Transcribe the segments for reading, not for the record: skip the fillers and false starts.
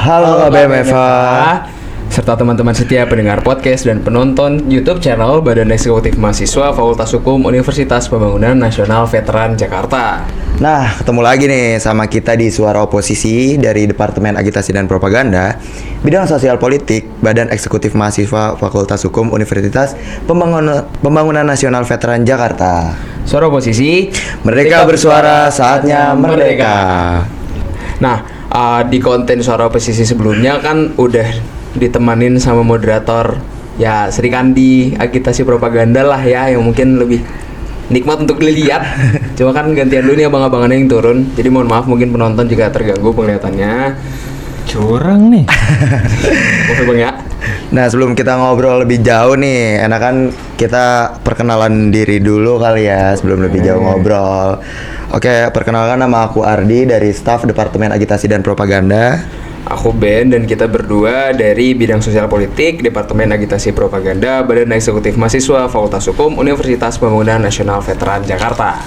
Halo BMFA, serta teman-teman setia pendengar podcast dan penonton YouTube channel Badan Eksekutif Mahasiswa Fakultas Hukum Universitas Pembangunan Nasional Veteran Jakarta. Nah, ketemu lagi nih sama kita di Suara Oposisi dari Departemen Agitasi dan Propaganda, Bidang Sosial Politik, Badan Eksekutif Mahasiswa Fakultas Hukum Universitas Pembangunan Nasional Veteran Jakarta. Suara Oposisi, Merdeka bersuara, saatnya merdeka. Nah, di konten Suara Oposisi sebelumnya kan udah ditemanin sama moderator ya Sri Kandi, agitasi propaganda lah ya, yang mungkin lebih nikmat untuk dilihat. Cuma kan gantian dulu nih abang-abangannya yang turun, jadi mohon maaf mungkin penonton juga terganggu penglihatannya. Curang nih. Oke bang ya. Nah, sebelum kita ngobrol lebih jauh nih, enakan kita perkenalan diri dulu kali ya sebelum lebih jauh ngobrol. Oke, perkenalkan, nama aku Ardi dari staf Departemen Agitasi dan Propaganda. Aku Ben dan kita berdua dari Bidang Sosial Politik, Departemen Agitasi Propaganda, Badan Eksekutif Mahasiswa Fakultas Hukum Universitas Pembangunan Nasional Veteran Jakarta.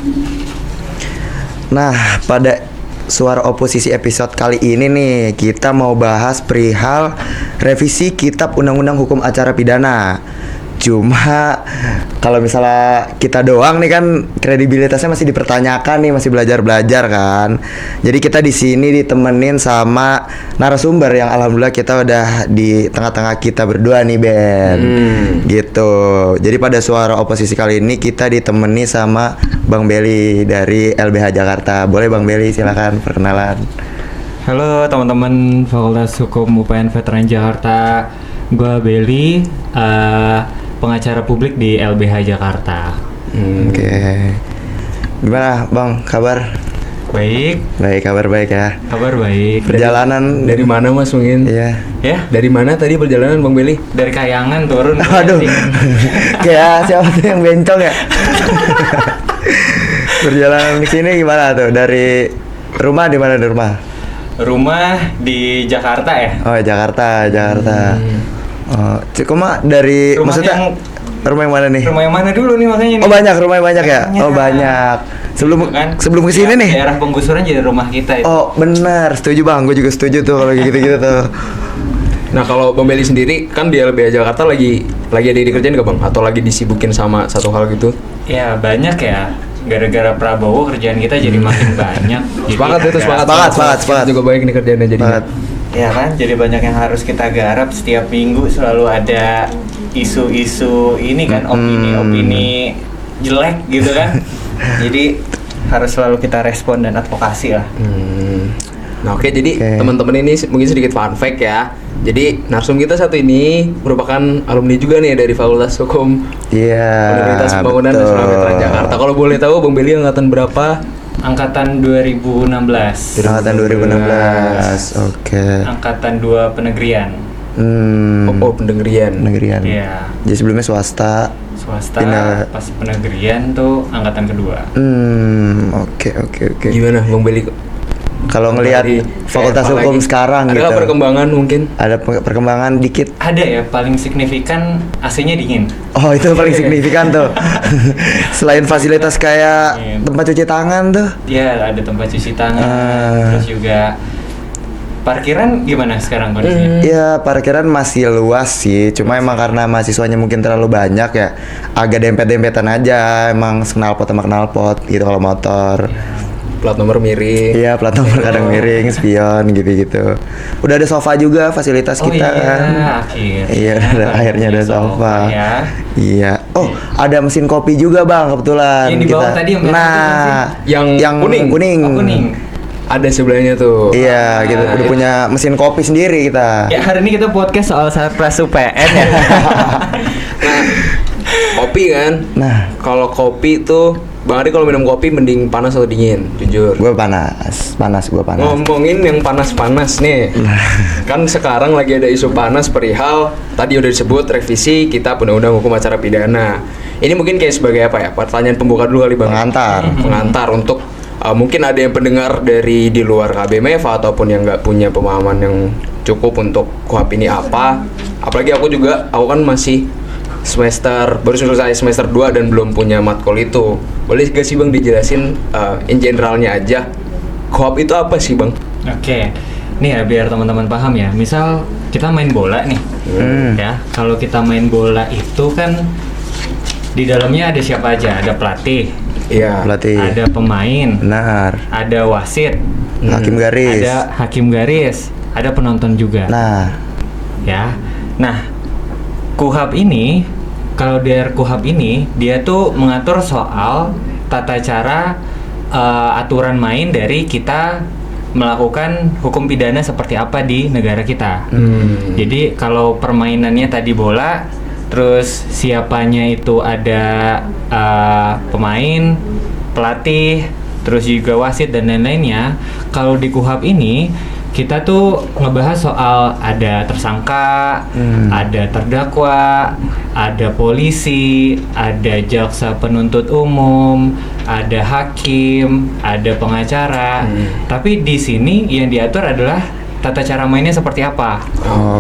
Nah, pada Suara Oposisi episode kali ini nih, kita mau bahas perihal revisi Kitab Undang-Undang Hukum Acara Pidana. Cuma kalau misalnya kita doang nih kan kredibilitasnya masih dipertanyakan nih, masih belajar kan. Jadi kita di sini ditemenin sama narasumber yang alhamdulillah kita udah di tengah-tengah kita berdua nih Ben. Gitu. Jadi pada Suara Oposisi kali ini kita ditemani sama Bang Beli dari LBH Jakarta. Boleh Bang Beli, silakan perkenalan. Halo teman-teman Fakultas Hukum UPN Veteran Jakarta. Gua Beli, pengacara publik di LBH Jakarta. Oke. Gimana Bang, kabar? Baik, Kabar baik ya. kabar baik. Perjalanan Dari mana Mas mungkin? Iya. Ya, Dari mana tadi perjalanan Bang Beli? dari Kayangan turun. Aduh. Kayak siapa tuh yang bencong ya? Perjalanan ke sini gimana tuh? Dari rumah, di mana di rumah? Rumah di Jakarta ya. Oh, Jakarta. Oh, cuma dari Rumah maksudnya yang- rumah yang mana nih? Rumah yang mana dulu nih makanya nih? Oh, banyak, rumahnya banyak ya? Banyak. Oh, banyak. Gitu kan? Sebelum ke sini Ya, nih. daerah penggusuran jadi rumah kita itu. Oh, benar. Setuju Bang. Gue juga setuju tuh kalau gitu-gitu tuh. Nah kalau Bang Beli sendiri kan di LBH Jakarta lagi ada dikerjain gak Bang? Atau lagi disibukin sama satu hal gitu? Ya banyak ya. Gara-gara Prabowo kerjaan kita jadi makin banyak. Jadi Sepakat itu, agak- sepakat. Juga baik nih kerjanya jadinya. Banget. Ya kan, jadi banyak yang harus kita garap. Setiap minggu selalu ada isu-isu ini kan, opini-opini jelek gitu kan. Jadi harus selalu kita respon dan advokasi lah. Nah oke, jadi Oke. teman-teman ini mungkin sedikit fun fact ya. Jadi narsum kita satu ini merupakan alumni juga nih dari Fakultas Hukum Iya. Universitas Pembangunan betul. Nasional Veteran Jakarta. Kalau boleh tahu Bang Beli angkatan berapa? Angkatan 2016. Angkatan 2016. Oke. Angkatan 2 penegrian. Oh, pendengerian. Negerian. Iya, Jadi sebelumnya swasta. swasta. Pindah. Pas penegrian tuh angkatan kedua. Oke. Gimana Bang Beli? Kalau ngelihat Dari- Fakultas kayak apa Hukum lagi? sekarang Ada gitu. nggak perkembangan mungkin? Ada perkembangan dikit. Ada ya, paling signifikan AC-nya dingin. Oh, itu paling signifikan tuh. Selain fasilitas kayak Iya. tempat cuci tangan tuh. Ya, ada tempat cuci tangan. Ah. Terus juga parkiran gimana sekarang kondisinya? Ya, parkiran masih luas sih. Cuma emang karena mahasiswanya mungkin terlalu banyak ya, agak dempet-dempetan aja. Emang knalpot sama knalpot gitu kalau motor. Plat nomor miring. Iya, plat nomor kadang miring, spion gitu-gitu. Udah ada sofa juga fasilitas Oh kita iya, kan. akhirnya. Iya, akhirnya ada sofa. Ya. Iya. Oh, ada mesin kopi juga Bang kebetulan. Yang di bawah tadi yang merah itu Nah, Yang kuning. Oh, kuning. Ada sebelahnya tuh. Iya, gitu. Udah punya mesin kopi sendiri kita. Ya, hari ini kita podcast soal Sarpras UPN ya. Kopi kan. Nah, Kalau kopi tuh Bang Ari kalau minum kopi mending panas atau dingin? Jujur. gue panas. Ngomongin yang panas-panas nih. Kan sekarang lagi ada isu panas perihal tadi udah disebut revisi Kitab Undang-Undang Hukum Acara Pidana. Ini mungkin kayak sebagai apa ya? Pertanyaan pembuka dulu kali Bang. Pengantar untuk mungkin ada yang pendengar dari di luar KBMF ataupun yang nggak punya pemahaman yang cukup untuk KUHP ini apa. Apalagi aku kan masih baru selesai semester 2 dan belum punya matkul itu. Boleh gak sih Bang dijelasin in generalnya aja, KUHP itu apa sih Bang? Oke. nih ya biar teman-teman paham ya. Misal kita main bola nih, ya. Kalau kita main bola itu kan di dalamnya ada siapa aja? Ada pelatih, Iya. Pelatih. ada pemain, Benar. ada wasit, Hakim garis. ada hakim garis, ada penonton juga. Nah, Ya. Nah, KUHP ini, kalau dari KUHP ini dia tuh mengatur soal tata cara aturan main dari kita melakukan hukum pidana seperti apa di negara kita. Jadi kalau permainannya tadi bola, terus siapanya itu ada pemain, pelatih, terus juga wasit dan lain-lainnya. Kalau di KUHP ini kita tuh ngebahas soal ada tersangka, ada terdakwa, ada polisi, ada jaksa penuntut umum, ada hakim, ada pengacara. Tapi di sini yang diatur adalah tata cara mainnya seperti apa.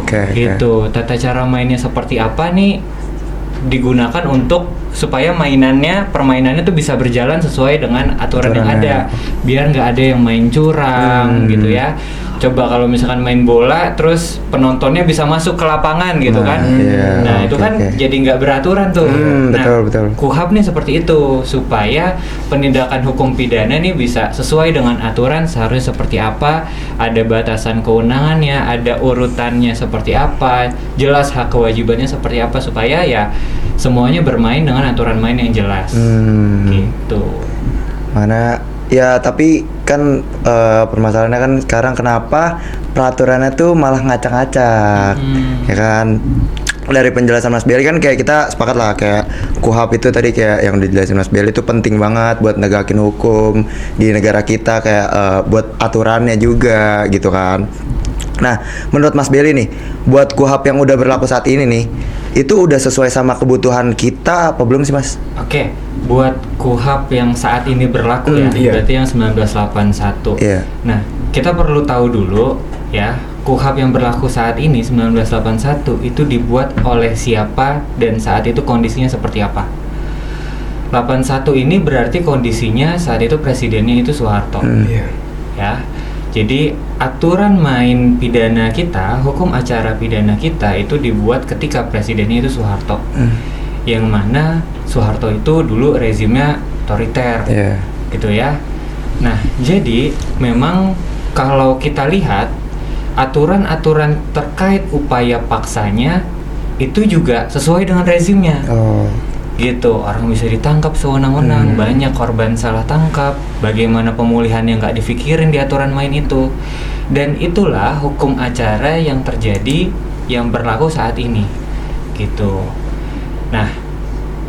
oke. Gitu. Tata cara mainnya seperti apa nih digunakan untuk supaya permainannya tuh bisa berjalan sesuai dengan aturan yang ada, biar nggak ada yang main curang gitu ya. Coba kalau misalkan main bola terus penontonnya bisa masuk ke lapangan gitu kan. iya, Nah, itu oke, kan oke. jadi nggak beraturan tuh. Nah, betul. KUHP nih seperti itu supaya penindakan hukum pidana nih bisa sesuai dengan aturan seharusnya seperti apa, ada batasan kewenangannya, ada urutannya seperti apa, jelas hak kewajibannya seperti apa supaya ya semuanya bermain dengan aturan main yang jelas. Gitu. Mana ya, tapi kan permasalahannya kan sekarang kenapa peraturannya tuh malah ngacak-ngacak, ya kan? Dari penjelasan Mas Belly kan kayak kita sepakat lah kayak KUHP itu tadi kayak yang dijelasin Mas Belly itu penting banget buat negakin hukum di negara kita, kayak buat aturannya juga gitu kan. Nah, menurut Mas Belly nih, buat KUHP yang udah berlaku saat ini nih, itu udah sesuai sama kebutuhan kita apa belum sih, Mas? Oke, buat KUHP yang saat ini berlaku ya, iya. berarti yang 1981. Iya. Nah, kita perlu tahu dulu ya, KUHP yang berlaku saat ini 1981 itu dibuat oleh siapa dan saat itu kondisinya seperti apa. 81 ini berarti kondisinya saat itu presidennya itu Soeharto. Iya. Ya. Jadi aturan main pidana kita, hukum acara pidana kita itu dibuat ketika presidennya itu Soeharto. Yang mana Soeharto itu dulu rezimnya otoriter. Iya. Gitu ya. Nah, jadi memang kalau kita lihat aturan-aturan terkait upaya paksanya itu juga sesuai dengan rezimnya. Oh. Gitu, orang bisa ditangkap sewenang-wenang, banyak korban salah tangkap, bagaimana pemulihan yang nggak dipikirin di aturan main itu. Dan itulah hukum acara yang terjadi yang berlaku saat ini gitu. Nah,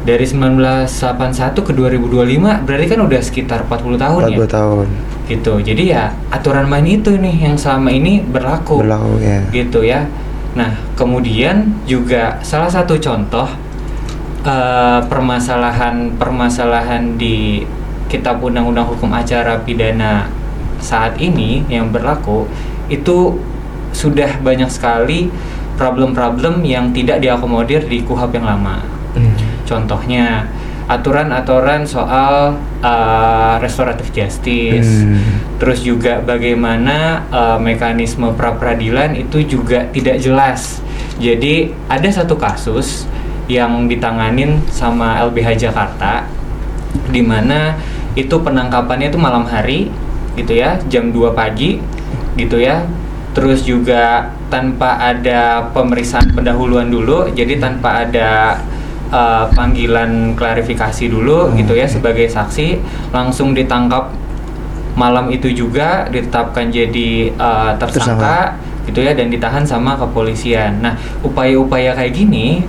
dari 1981 ke 2025 berarti kan udah sekitar 40 tahun 40 ya tahun gitu. Jadi ya aturan main itu nih yang selama ini berlaku ya. gitu ya. Nah, kemudian juga salah satu contoh permasalahan di Kitab Undang-Undang Hukum Acara Pidana saat ini yang berlaku itu sudah banyak sekali problem-problem yang tidak diakomodir di KUHP yang lama. Contohnya aturan-aturan soal restoratif justice, terus juga bagaimana mekanisme pra-peradilan itu juga tidak jelas. Jadi ada satu kasus yang ditanganin sama LBH Jakarta, di mana itu penangkapannya itu malam hari gitu ya, jam 2 pagi gitu ya. Terus juga tanpa ada pemeriksaan pendahuluan dulu, jadi tanpa ada panggilan klarifikasi dulu gitu ya sebagai saksi, langsung ditangkap malam itu juga, ditetapkan jadi tersangka gitu ya, dan ditahan sama kepolisian. Nah, upaya-upaya kayak gini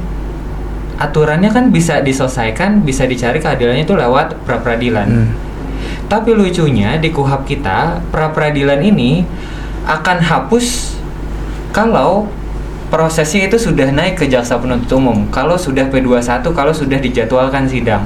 aturannya kan bisa diselesaikan, bisa dicari keadilannya itu lewat pra-peradilan. Tapi lucunya di KUHP kita, pra-peradilan ini akan hapus kalau prosesnya itu sudah naik ke jaksa penuntut umum, kalau sudah P21, kalau sudah dijadwalkan sidang.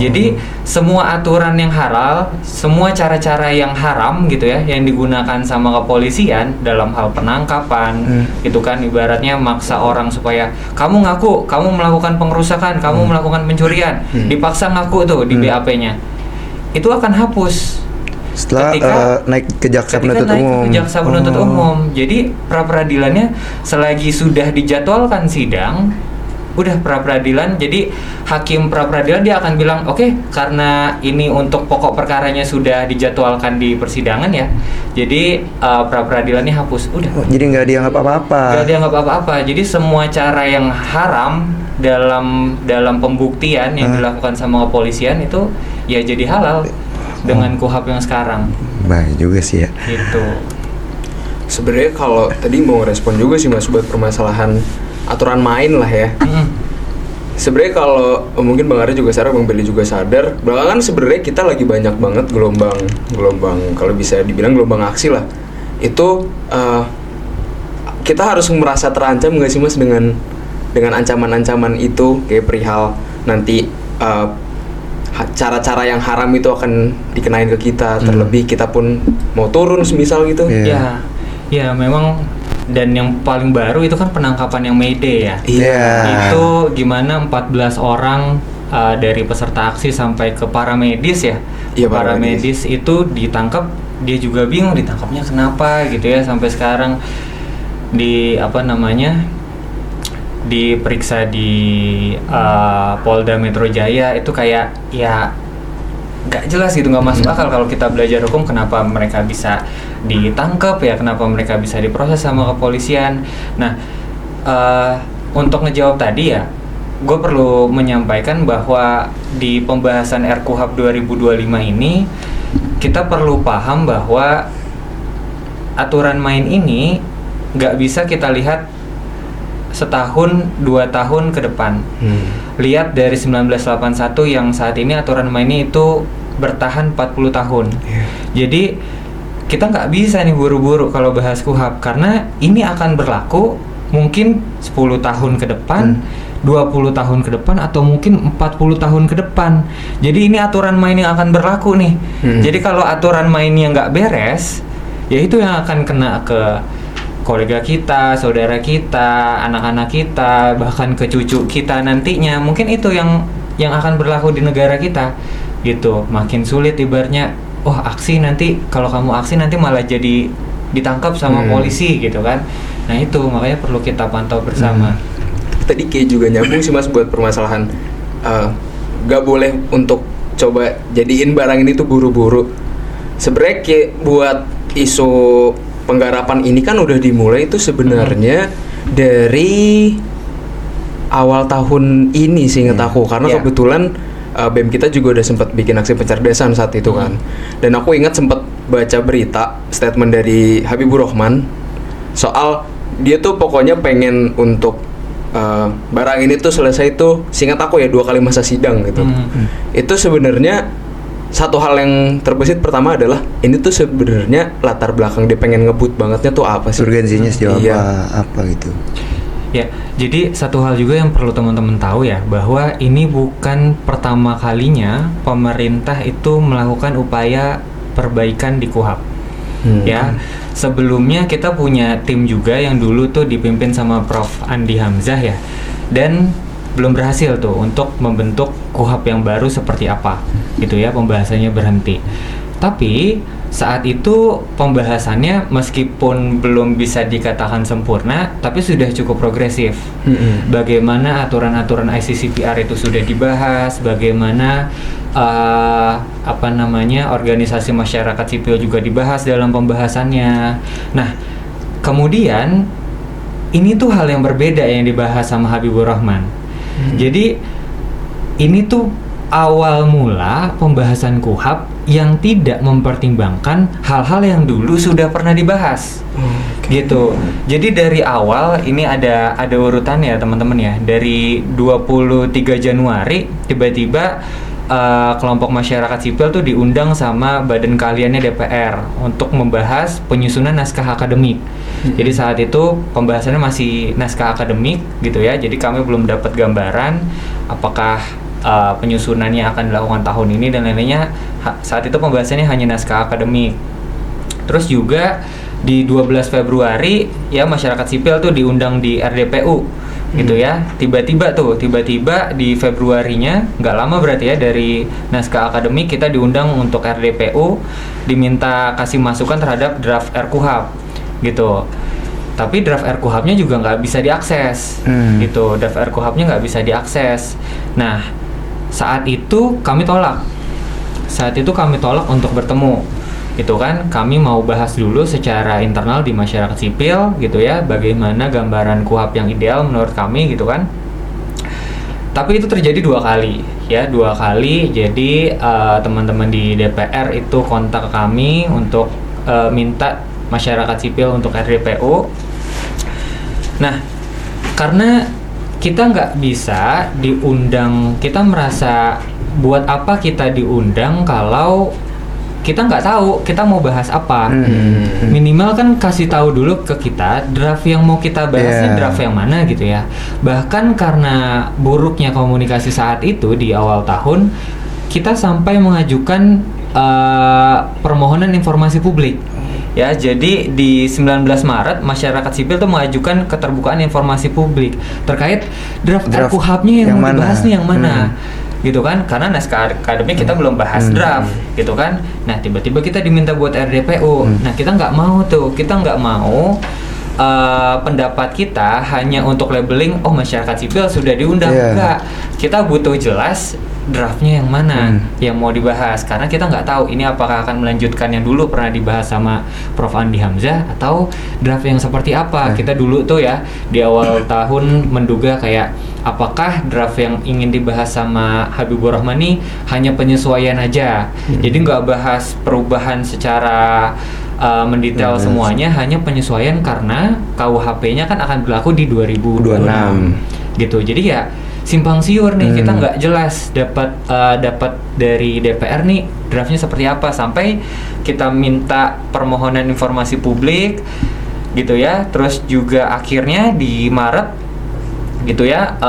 Jadi semua aturan yang halal, semua cara-cara yang haram gitu ya, yang digunakan sama kepolisian dalam hal penangkapan gitu kan, ibaratnya maksa orang supaya kamu ngaku, kamu melakukan pengerusakan, kamu melakukan pencurian, dipaksa ngaku tuh di BAP-nya, itu akan hapus Setelah naik ke jaksa ketika penuntut naik umum. ke jaksa penuntut umum. Jadi pra-peradilannya selagi sudah dijadwalkan sidang, udah pra-peradilan. Jadi hakim pra-peradilan dia akan bilang, oke, karena ini untuk pokok perkaranya sudah dijadwalkan di persidangan ya, jadi pra-peradilannya hapus. Udah. Jadi nggak dianggap apa-apa. Gak dianggap apa-apa. Jadi semua cara yang haram dalam pembuktian yang dilakukan sama kepolisian itu ya jadi halal dengan KUHAP yang sekarang. Baik juga sih ya. Gitu. Sebenarnya kalau tadi mau respon juga sih Mas buat permasalahan aturan main lah ya. Sebenarnya kalau mungkin Bang Arya juga sadar, Bang Beli juga sadar, belakangan sebenarnya kita lagi banyak banget gelombang kalau bisa dibilang gelombang aksi lah. Itu kita harus merasa terancam nggak sih Mas dengan ancaman-ancaman itu, kayak perihal nanti cara-cara yang haram itu akan dikenain ke kita, terlebih kita pun mau turun semisal gitu. Ya memang. Dan yang paling baru itu kan penangkapan yang Mayday ya. Iya. Itu gimana 14 orang dari peserta aksi sampai ke para medis ya. Iya, para medis itu ditangkap, dia juga bingung ditangkapnya kenapa gitu ya, sampai sekarang diperiksa di Polda Metro Jaya itu kayak ya nggak jelas gitu, nggak masuk akal kalau kita belajar hukum, kenapa mereka bisa ditangkap ya, kenapa mereka bisa diproses sama kepolisian. Nah, untuk ngejawab tadi ya, gue perlu menyampaikan bahwa di pembahasan RKUHP 2025 ini kita perlu paham bahwa aturan main ini nggak bisa kita lihat setahun, 2 tahun ke depan. Lihat dari 1981 yang saat ini aturan mainnya itu bertahan 40 tahun. Jadi kita nggak bisa nih buru-buru kalau bahas KUHP, karena ini akan berlaku mungkin 10 tahun ke depan, 20 tahun ke depan, atau mungkin 40 tahun ke depan. Jadi ini aturan main yang akan berlaku nih. Jadi kalau aturan mainnya nggak beres, ya itu yang akan kena ke kolega kita, saudara kita, anak-anak kita, bahkan ke cucu kita nantinya. Mungkin itu yang akan berlaku di negara kita gitu. Makin sulit ibaratnya, aksi nanti, kalau kamu aksi nanti malah jadi ditangkap sama polisi gitu kan. Nah itu makanya perlu kita pantau bersama. Tadi kayak juga nyambung sih Mas buat permasalahan gak boleh untuk coba jadiin barang ini tuh buru-buru. Sebenarnya kayak buat isu penggarapan ini kan udah dimulai itu sebenarnya dari awal tahun ini sih ingat aku, karena kebetulan BEM kita juga udah sempat bikin aksi pencerdasan saat itu kan. Dan aku ingat sempat baca berita statement dari Habibur Rahman soal dia tuh pokoknya pengen untuk barang ini tuh selesai tuh, seingat aku ya 2 kali masa sidang gitu. Itu sebenarnya satu hal yang terbesit pertama adalah ini tuh sebenarnya latar belakang dia pengen ngebut bangetnya tuh apa sih? Urgensinya sejauh apa gitu. Ya, jadi satu hal juga yang perlu teman-teman tahu ya, bahwa ini bukan pertama kalinya pemerintah itu melakukan upaya perbaikan di KUHP. Ya, sebelumnya kita punya tim juga yang dulu tuh dipimpin sama Prof. Andi Hamzah ya, dan belum berhasil tuh untuk membentuk KUHP yang baru seperti apa gitu ya, pembahasannya berhenti. Tapi saat itu pembahasannya meskipun belum bisa dikatakan sempurna, tapi sudah cukup progresif. Bagaimana aturan-aturan ICCPR itu sudah dibahas, bagaimana organisasi masyarakat sipil juga dibahas dalam pembahasannya. Nah, kemudian ini tuh hal yang berbeda yang dibahas sama Habibur Rahman. Jadi ini tuh awal mula pembahasan KUHP yang tidak mempertimbangkan hal-hal yang dulu sudah pernah dibahas. Gitu. Jadi dari awal ini ada urutannya ya teman-teman ya. Dari 23 Januari tiba-tiba kelompok masyarakat sipil tuh diundang sama badan keahliannya DPR untuk membahas penyusunan naskah akademik. Jadi saat itu pembahasannya masih naskah akademik gitu ya. Jadi kami belum dapat gambaran apakah penyusunannya akan dilakukan tahun ini dan lainnya. Saat itu pembahasannya hanya naskah akademik. Terus juga di 12 Februari ya masyarakat sipil tuh diundang di RDPU gitu ya. Tiba-tiba di Februarinya, nggak lama berarti ya, dari naskah akademik kita diundang untuk RDPU, diminta kasih masukan terhadap draft RKUHP gitu. Tapi draft RKUHP-nya juga nggak bisa diakses gitu. Draft RKUHP-nya nggak bisa diakses. Nah, saat itu kami tolak untuk bertemu gitu kan. Kami mau bahas dulu secara internal di masyarakat sipil gitu ya, bagaimana gambaran KUHP yang ideal menurut kami gitu kan. Tapi itu terjadi 2 kali ya, 2 kali. Jadi teman-teman di DPR itu kontak kami untuk minta masyarakat sipil untuk RDPU. Nah, karena kita nggak bisa diundang, kita merasa buat apa kita diundang kalau kita nggak tahu kita mau bahas apa. Minimal kan kasih tahu dulu ke kita draft yang mau kita bahas ini draft yang mana gitu ya. Bahkan karena buruknya komunikasi saat itu di awal tahun, kita sampai mengajukan permohonan informasi publik. Ya, jadi di 19 Maret masyarakat sipil tuh mengajukan keterbukaan informasi publik terkait draft RKUHP-nya yang mau dibahas nih yang mana. Gitu kan, karena naskah akademik kita belum bahas draft gitu kan. Nah, tiba-tiba kita diminta buat RDPU. Nah, kita nggak mau pendapat kita hanya untuk labeling masyarakat sipil sudah diundang. Enggak, kita butuh jelas draftnya yang mana yang mau dibahas, karena kita nggak tahu ini apakah akan melanjutkan yang dulu pernah dibahas sama Prof. Andi Hamzah atau draft yang seperti apa. Kita dulu tuh ya di awal tahun menduga kayak apakah draft yang ingin dibahas sama Habibur Rahman ini hanya penyesuaian aja, jadi nggak bahas perubahan secara mendetail semuanya, hanya penyesuaian karena KUHP-nya kan akan berlaku di 2026 gitu. Jadi ya simpang siur nih, kita nggak jelas dapat dari DPR nih draftnya seperti apa, sampai kita minta permohonan informasi publik gitu ya. Terus juga akhirnya di Maret gitu ya,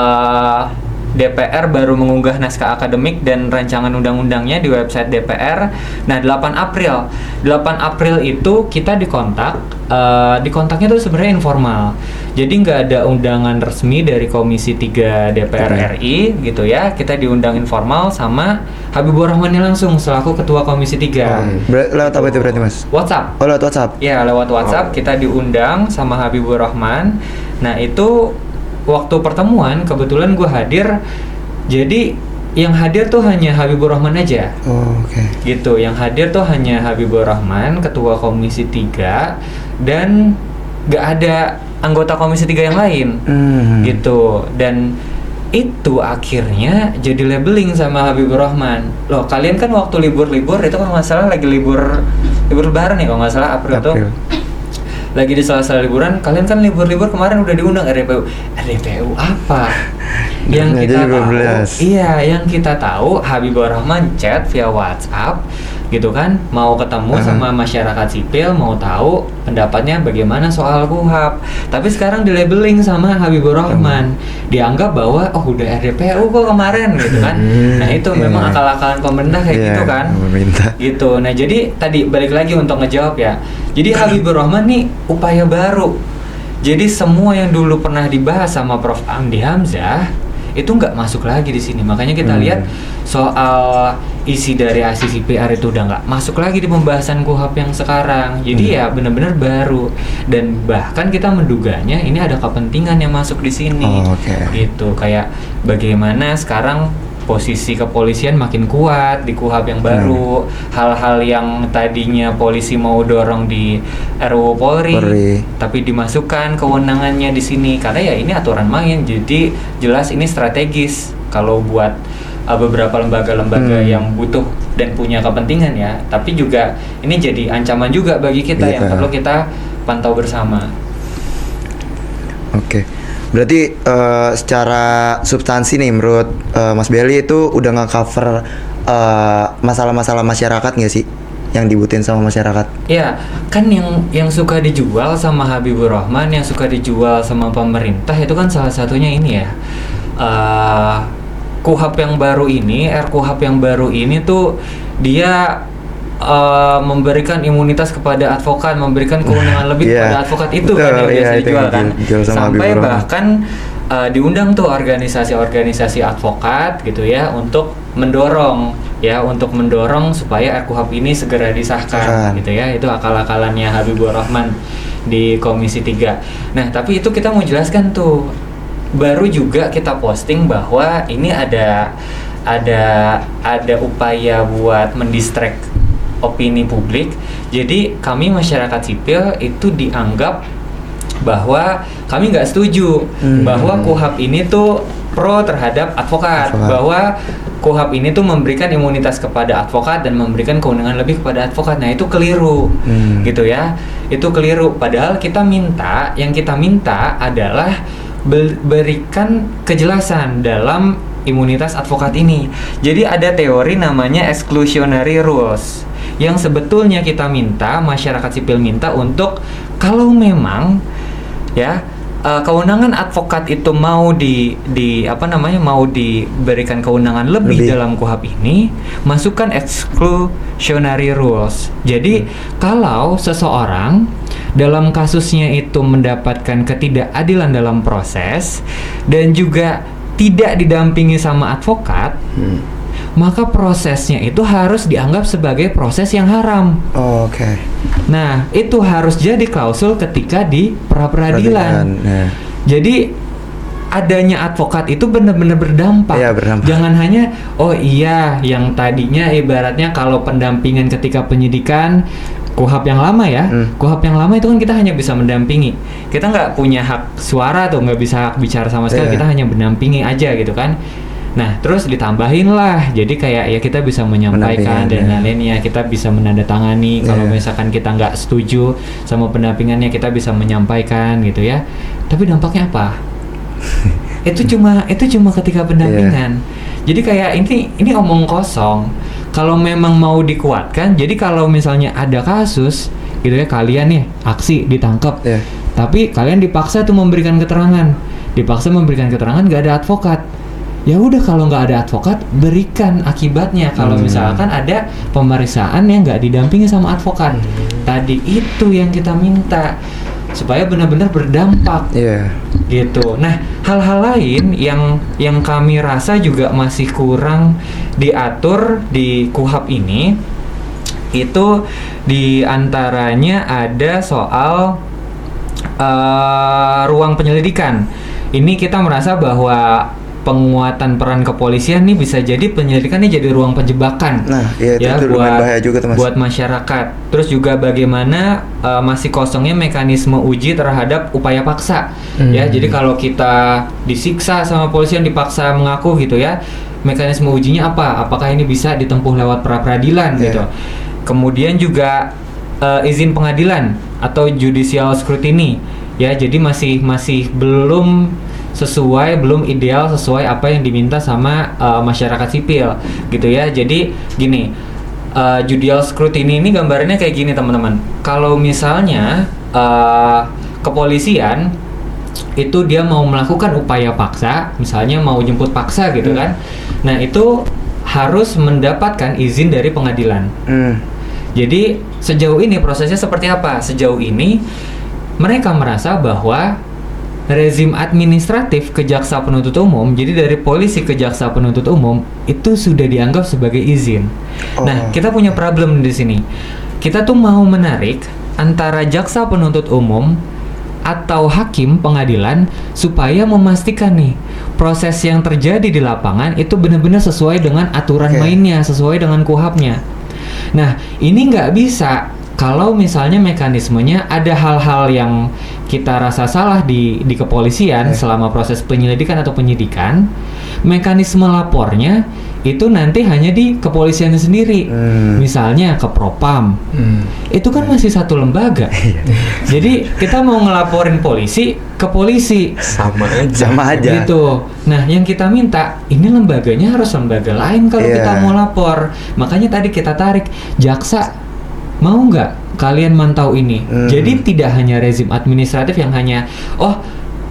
DPR baru mengunggah naskah akademik dan rancangan undang-undangnya di website DPR. Nah, 8 April itu kita dikontaknya tuh sebenarnya informal. Jadi nggak ada undangan resmi dari Komisi 3 DPR RI gitu ya. Kita diundang informal sama Habibur Rahman langsung selaku Ketua Komisi 3. Lewat apa itu berarti, Mas? WhatsApp. Oh, lewat WhatsApp? Ya, lewat WhatsApp kita diundang sama Habibur Rahman. Nah, itu waktu pertemuan kebetulan gue hadir. Jadi yang hadir tuh hanya Habibur Rahman aja. Gitu, yang hadir tuh hanya Habibur Rahman, Ketua Komisi 3, dan gak ada anggota Komisi 3 yang lain. Gitu. Dan itu akhirnya jadi labeling sama Habibur Rahman. Loh, kalian kan waktu libur-libur itu kan nggak salah lagi libur lebaran ya kalau nggak salah April tuh. Lagi di sela-sela liburan, kalian kan libur-libur kemarin udah diundang RDPU. RDPU apa? Yang kita tahu, yang kita tahu Habibur Rahman chat via WhatsApp gitu kan, mau ketemu sama masyarakat sipil, mau tahu pendapatnya bagaimana soal KUHP. Tapi sekarang di labeling sama Habibur Rahman, dianggap bahwa udah RDPU kok kemarin gitu kan. Nah, itu memang akal-akalan pemerintah kayak gitu kan. Gitu. Nah, jadi tadi balik lagi untuk ngejawab ya. Jadi Habibur Rahman nih upaya baru. Jadi semua yang dulu pernah dibahas sama Prof. Andi Hamzah itu nggak masuk lagi di sini. Makanya kita lihat soal isi dari ACCPR itu udah nggak masuk lagi di pembahasan KUHP yang sekarang. Jadi ya benar-benar baru, dan bahkan kita menduganya ini ada kepentingan yang masuk di sini. Gitu, kayak bagaimana sekarang posisi kepolisian makin kuat di KUHP yang baru. Hal-hal yang tadinya polisi mau dorong di RUU Polri, tapi dimasukkan kewenangannya di sini karena ya ini aturan main. Jadi jelas ini strategis kalau buat beberapa lembaga-lembaga yang butuh dan punya kepentingan ya. Tapi juga ini jadi ancaman juga bagi kita yang perlu kita pantau bersama. Berarti secara substansi nih menurut Mas Belly itu udah nge-cover masalah-masalah masyarakat nggak sih yang dibutuhin sama masyarakat? Ya, kan yang suka dijual sama Habibur Rahman, yang suka dijual sama pemerintah itu kan salah satunya ini ya. KUHP yang baru ini, RKUHP yang baru ini tuh dia memberikan imunitas kepada advokat, memberikan kewenangan lebih kepada advokat itu kan yang biasa dijual kan. Sampai bahkan diundang tuh organisasi-organisasi advokat gitu ya untuk mendorong supaya RKUHP ini segera disahkan gitu ya. Itu akal-akalannya Habibur Rahman di Komisi 3. Nah, tapi itu kita mau jelaskan tuh. Baru juga kita posting bahwa ini ada upaya buat mendistract opini publik. Jadi kami masyarakat sipil itu dianggap bahwa kami nggak setuju bahwa KUHP ini tuh pro terhadap advokat, bahwa KUHP ini tuh memberikan imunitas kepada advokat dan memberikan kewenangan lebih kepada advokat. Nah, itu keliru gitu ya, itu keliru. Padahal yang kita minta adalah berikan kejelasan dalam imunitas advokat ini. Jadi ada teori namanya exclusionary rules yang sebetulnya kita minta, masyarakat sipil minta untuk kalau memang ya kewenangan advokat itu mau mau diberikan kewenangan lebih dalam KUHP ini, masukkan exclusionary rules. Jadi kalau seseorang dalam kasusnya itu mendapatkan ketidakadilan dalam proses dan juga tidak didampingi sama advokat, maka prosesnya itu harus dianggap sebagai proses yang haram. Oke. Nah, itu harus jadi klausul ketika di pra-peradilan. Jadi adanya advokat itu benar-benar berdampak. Iya, berdampak. Jangan hanya yang tadinya ibaratnya kalau pendampingan ketika penyidikan KUHP yang lama ya, KUHP yang lama itu kan kita hanya bisa mendampingi. Kita nggak punya hak suara tuh, nggak bisa hak bicara sama sekali. Kita hanya mendampingi aja gitu kan. Nah, terus ditambahin lah, jadi kayak ya kita bisa menyampaikan dan lain-lainnya, kita bisa menandatangani. Kalau misalkan kita nggak setuju sama pendampingannya, kita bisa menyampaikan gitu ya. Tapi dampaknya apa? itu cuma ketika pendampingan. Jadi kayak ini omong kosong. Kalau memang mau dikuatkan, jadi kalau misalnya ada kasus gitu ya, kalian nih aksi ditangkap, tapi kalian dipaksa tuh memberikan keterangan, nggak ada advokat. Ya udah, kalau nggak ada advokat, berikan akibatnya. Kalau misalkan ada pemeriksaan yang nggak didampingi sama advokat, tadi itu yang kita minta supaya benar-benar berdampak, gitu. Nah, hal-hal lain yang kami rasa juga masih kurang diatur di KUHP ini, itu diantaranya ada soal ruang penyelidikan. Ini kita merasa bahwa penguatan peran kepolisian nih bisa jadi penyelidikan ini jadi ruang penjebakan. Nah, itu bahaya juga tuh, Mas. Buat masyarakat. Terus juga bagaimana masih kosongnya mekanisme uji terhadap upaya paksa. Ya, jadi kalau kita disiksa sama polisi yang dipaksa mengaku gitu ya, mekanisme ujinya apa? Apakah ini bisa ditempuh lewat pra-peradilan gitu. Kemudian juga izin pengadilan atau judicial scrutiny. Ya, jadi masih belum ideal sesuai apa yang diminta sama masyarakat sipil gitu ya. Jadi gini, judicial scrutiny ini gambarannya kayak gini teman-teman. Kalau misalnya kepolisian itu dia mau melakukan upaya paksa, misalnya mau jemput paksa gitu kan, nah itu harus mendapatkan izin dari pengadilan. Jadi sejauh ini prosesnya seperti apa? Sejauh ini mereka merasa bahwa rezim administratif ke jaksa penuntut umum, jadi dari polisi ke jaksa penuntut umum itu sudah dianggap sebagai izin. Nah, kita punya problem di sini. Kita tuh mau menarik antara jaksa penuntut umum atau hakim pengadilan supaya memastikan nih proses yang terjadi di lapangan itu benar-benar sesuai dengan aturan mainnya, sesuai dengan KUHP-nya. Nah, ini nggak bisa kalau misalnya mekanismenya ada hal-hal yang kita rasa salah di kepolisian selama proses penyelidikan atau penyidikan, mekanisme lapornya itu nanti hanya di kepolisian sendiri. Misalnya ke Propam, itu kan masih satu lembaga. Jadi kita mau ngelaporin polisi ke polisi, sama aja gitu. Nah, yang kita minta ini lembaganya harus lembaga lain kalau kita mau lapor. Makanya tadi kita tarik jaksa, mau nggak kalian mantau ini? Jadi tidak hanya rezim administratif yang hanya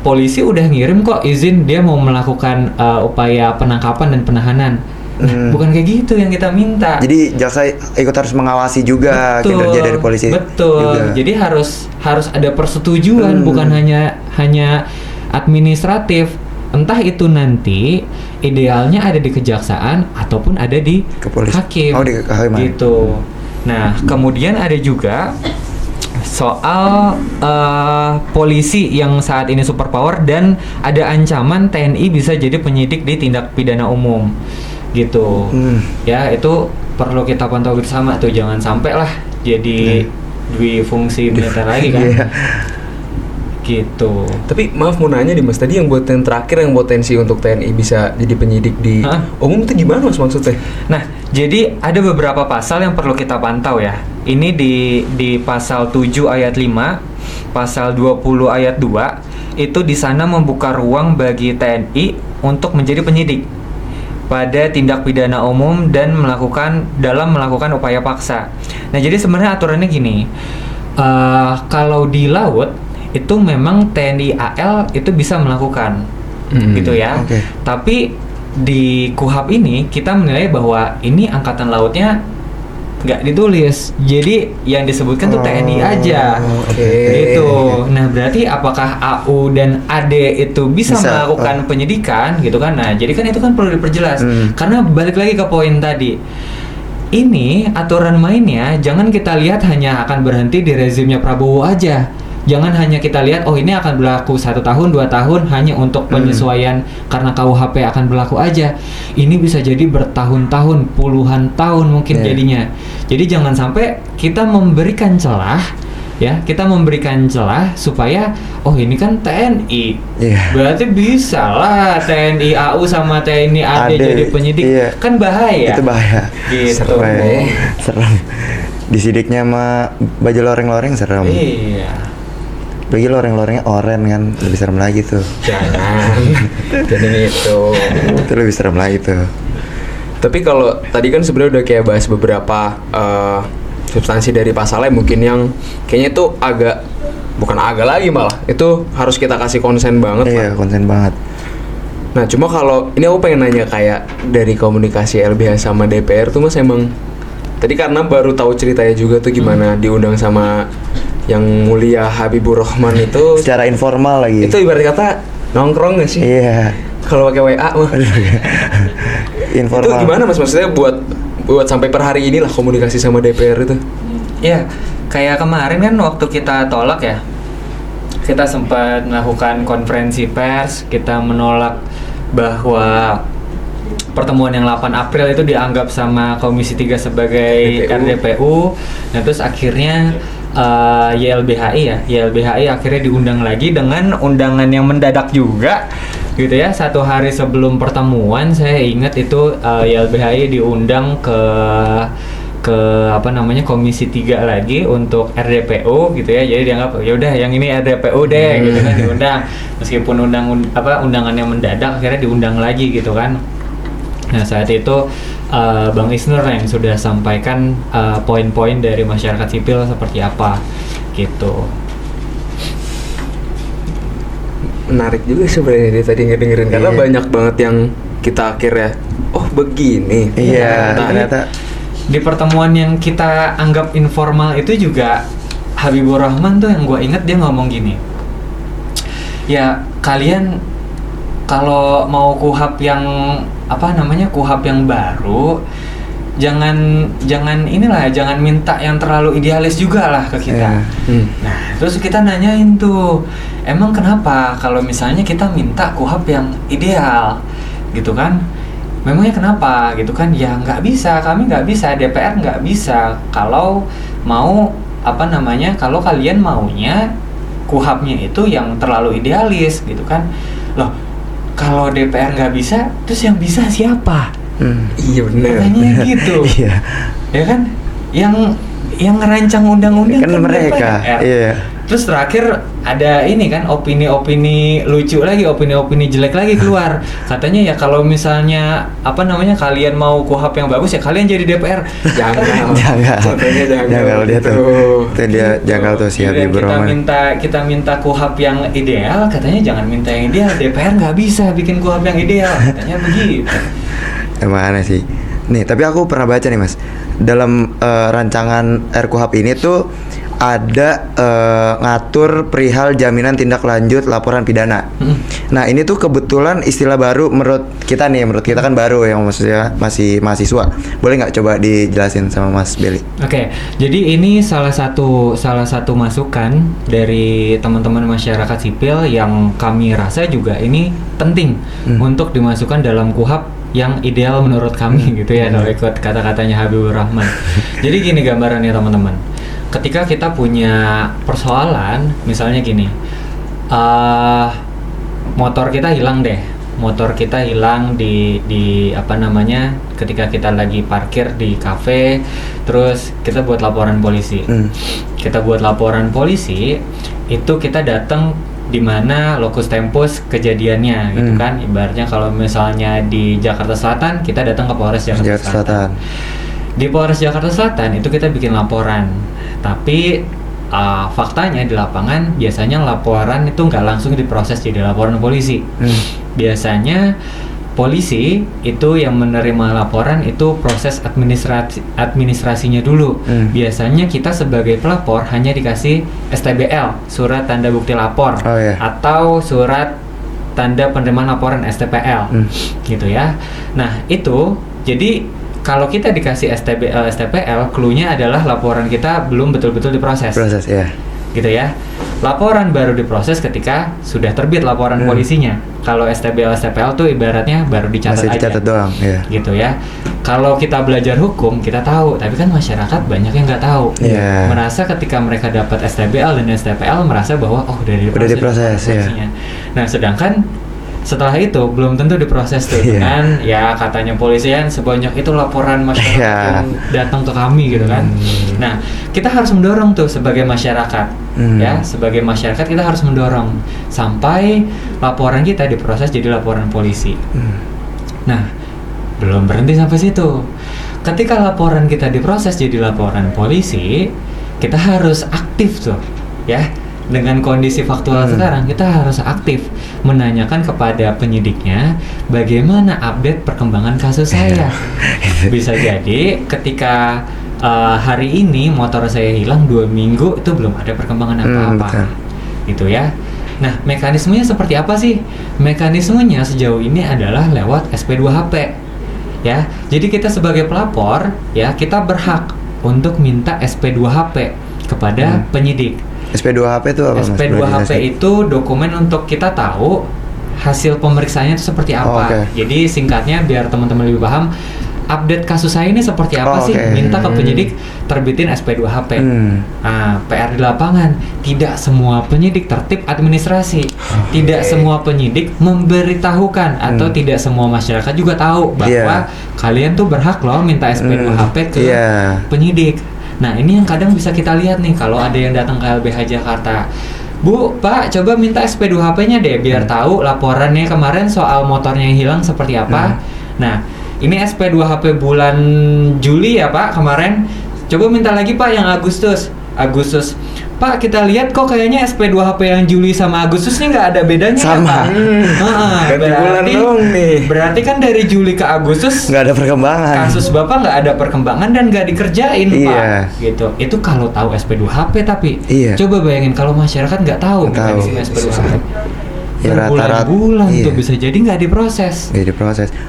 polisi udah ngirim kok izin dia mau melakukan upaya penangkapan dan penahanan. Nah, bukan kayak gitu yang kita minta. Jadi jaksa ikut harus mengawasi juga kinerja dari polisi. Betul. Juga. Jadi harus ada persetujuan, bukan hanya administratif. Entah itu nanti idealnya ada di kejaksaan ataupun ada di Kepolisian. hakim. Oh, di hakim. Gitu. Nah, kemudian ada juga soal polisi yang saat ini superpower dan ada ancaman TNI bisa jadi penyidik di tindak pidana umum. Gitu. Ya, itu perlu kita pantau bersama tuh, jangan sampai lah jadi dwi fungsi militer lagi kan. Iya. Gitu. Tapi maaf mau nanya nih Mas, tadi yang buat yang terakhir yang potensi untuk TNI bisa jadi penyidik di umum itu gimana Mas maksudnya? Nah, jadi ada beberapa pasal yang perlu kita pantau ya. Ini di pasal 7 ayat 5, pasal 20 ayat 2, itu di sana membuka ruang bagi TNI untuk menjadi penyidik pada tindak pidana umum dan melakukan upaya paksa. Nah, jadi sebenarnya aturannya gini. Kalau di laut itu memang TNI AL itu bisa melakukan gitu ya. Tapi di KUHAP ini kita menilai bahwa ini angkatan lautnya nggak ditulis, jadi yang disebutkan tuh TNI aja gitu. Nah, berarti apakah AU dan AD itu bisa melakukan penyidikan gitu kan? Nah, jadi kan itu kan perlu diperjelas karena balik lagi ke poin tadi. Ini aturan mainnya jangan kita lihat hanya akan berhenti di rezimnya Prabowo aja. Jangan hanya kita lihat, oh ini akan berlaku 1 tahun, 2 tahun hanya untuk penyesuaian karena KUHP akan berlaku aja. Ini bisa jadi bertahun-tahun, puluhan tahun mungkin jadinya. Jadi jangan sampai kita memberikan celah, ya, kita memberikan celah supaya, oh ini kan TNI, berarti bisa lah TNI AU sama TNI AD jadi penyidik, kan bahaya. Itu bahaya. Gitu. Serem. Disidiknya sama baju loreng-loreng serem. Iya. Bagi loreng-lorengnya oren kan, lebih serem lagi tuh. Jangan. Jadi itu lebih serem lagi tuh. Tapi kalau tadi kan sebenarnya udah kayak bahas beberapa substansi dari pasalnya mungkin yang kayaknya itu bukan agak lagi malah itu harus kita kasih konsen banget. Iya, konsen banget. Nah, cuma kalau ini aku pengen nanya kayak dari komunikasi LBH sama DPR tuh Mas, emang tadi karena baru tahu ceritanya juga tuh gimana diundang sama yang mulia Habibur Rahman itu secara informal lagi. Itu ibarat kata nongkrong nggak sih? Iya. Kalau pakai WA mah. Informal. Itu gimana Mas? Maksudnya buat sampai per hari inilah komunikasi sama DPR itu? Iya, kayak kemarin kan waktu kita tolak ya, kita sempat melakukan konferensi pers, kita menolak bahwa pertemuan yang 8 April itu dianggap sama Komisi 3 sebagai RDPU. Nah, terus akhirnya YLBHI akhirnya diundang lagi dengan undangan yang mendadak juga gitu ya. 1 hari sebelum pertemuan saya ingat itu YLBHI diundang ke Komisi 3 lagi untuk RDPU gitu ya. Jadi dianggap ya udah yang ini RDPU deh gitu kan, diundang. Meskipun undangannya mendadak akhirnya diundang lagi gitu kan. Nah, saat itu Bang Isnur yang sudah sampaikan poin-poin dari masyarakat sipil seperti apa gitu. Menarik juga sebenarnya tadi ngedengerin karena banyak banget yang kita akhirnya begini. Iya, ternyata di pertemuan yang kita anggap informal itu juga Habibur Rahman tuh yang gue inget dia ngomong gini. Ya, kalian kalau mau KUHAP yang KUHAP yang baru, jangan minta yang terlalu idealis juga lah ke kita. Nah, terus kita nanyain tuh, emang kenapa kalau misalnya kita minta KUHAP yang ideal gitu kan? Memangnya kenapa gitu kan? Ya nggak bisa, kami nggak bisa, DPR nggak bisa kalau mau kalau kalian maunya KUHAP-nya itu yang terlalu idealis gitu kan? Loh, kalau DPR nggak bisa, terus yang bisa siapa? Iya benar. Katanya gitu. Iya. Ya kan? Yang ngerancang undang-undang kan mereka. DPR. Iya. Terus terakhir ada ini kan opini-opini lucu lagi, opini-opini jelek lagi keluar. Katanya ya kalau misalnya kalian mau KUHAP yang bagus ya kalian jadi DPR. Jangan. Jangan dia tuh. Itu dia janggal tuh si Habibur Rahman. Kita minta KUHAP yang ideal, katanya jangan minta yang ideal. DPR nggak bisa bikin KUHAP yang ideal. Katanya begitu. Emang aneh sih. Nih, tapi aku pernah baca nih Mas, dalam rancangan RKUHP ini tuh ada ngatur perihal jaminan tindak lanjut laporan pidana. Nah ini tuh kebetulan istilah baru menurut kita kan baru yang maksudnya masih mahasiswa. Boleh nggak coba dijelasin sama Mas Beli? Oke, jadi ini salah satu masukan dari teman-teman masyarakat sipil yang kami rasa juga ini penting untuk dimasukkan dalam KUHP yang ideal menurut kami gitu ya, kalau ikut kata-katanya Habibur Rahman. Jadi gini gambarannya teman-teman. Ketika kita punya persoalan, misalnya gini, motor kita hilang deh, ketika kita lagi parkir di kafe, terus kita buat laporan polisi. Kita buat laporan polisi, itu kita datang di mana lokus tempus kejadiannya gitu kan. Ibaratnya kalau misalnya di Jakarta Selatan, kita datang ke Polres Jakarta Selatan. Di Polres Jakarta Selatan itu kita bikin laporan, tapi faktanya di lapangan biasanya laporan itu nggak langsung diproses jadi laporan polisi. Biasanya polisi itu yang menerima laporan itu proses administrasinya dulu. Biasanya kita sebagai pelapor hanya dikasih STBL, surat tanda bukti lapor, atau surat tanda penerimaan laporan STPL, gitu ya. Nah itu jadi kalau kita dikasih STPL, clue-nya adalah laporan kita belum betul-betul diproses. Gitu ya. Laporan baru diproses ketika sudah terbit laporan polisinya. Kalau STPL tuh ibaratnya baru dicatat aja. Doang, gitu ya. Kalau kita belajar hukum, kita tahu, tapi kan masyarakat banyak yang nggak tahu. Merasa ketika mereka dapat STBL dan STPL merasa bahwa udah diproses polisinya. Nah, sedangkan setelah itu belum tentu diproses tuh dengan ya katanya polisian sebanyak itu laporan masyarakat yang datang ke kami gitu kan. Nah, kita harus mendorong tuh sebagai masyarakat ya, sebagai masyarakat kita harus mendorong sampai laporan kita diproses jadi laporan polisi. Nah, belum berhenti sampai situ. Ketika laporan kita diproses jadi laporan polisi, kita harus aktif tuh ya. Dengan kondisi faktual sekarang, kita harus aktif menanyakan kepada penyidiknya bagaimana update perkembangan kasus saya. Bisa jadi ketika hari ini motor saya hilang 2 minggu itu belum ada perkembangan apa-apa, gitu ya. Nah, mekanismenya seperti apa sih? Mekanismenya sejauh ini adalah lewat SP2HP, ya. Jadi kita sebagai pelapor, ya kita berhak untuk minta SP2HP kepada penyidik. SP2HP itu apa? SP2HP itu dokumen untuk kita tahu hasil pemeriksaannya itu seperti apa. Jadi singkatnya biar teman-teman lebih paham, update kasus saya ini seperti apa sih? Minta ke penyidik terbitin SP2HP. Nah, PR di lapangan, tidak semua penyidik tertib administrasi. Tidak semua penyidik memberitahukan atau tidak semua masyarakat juga tahu bahwa kalian tuh berhak loh minta SP2HP ke penyidik. Nah, ini yang kadang bisa kita lihat nih kalau ada yang datang ke LBH Jakarta. Bu, Pak, coba minta SP2HP-nya deh biar tahu laporannya kemarin soal motornya yang hilang seperti apa. Nah, ini SP2HP bulan Juli ya Pak kemarin. Coba minta lagi Pak yang Agustus. Pak, kita lihat kok kayaknya SP2HP yang Juli sama Agustus nih nggak ada bedanya. Sama. Ganti bulan dong nih. Berarti kan dari Juli ke Agustus nggak ada perkembangan. Kasus Bapak nggak ada perkembangan dan nggak dikerjain Pak. Gitu. Itu kalau tahu SP2HP tapi coba bayangin kalau masyarakat nggak tahu mekanisme SP2HP. Berbulan-bulan tuh bisa jadi nggak diproses.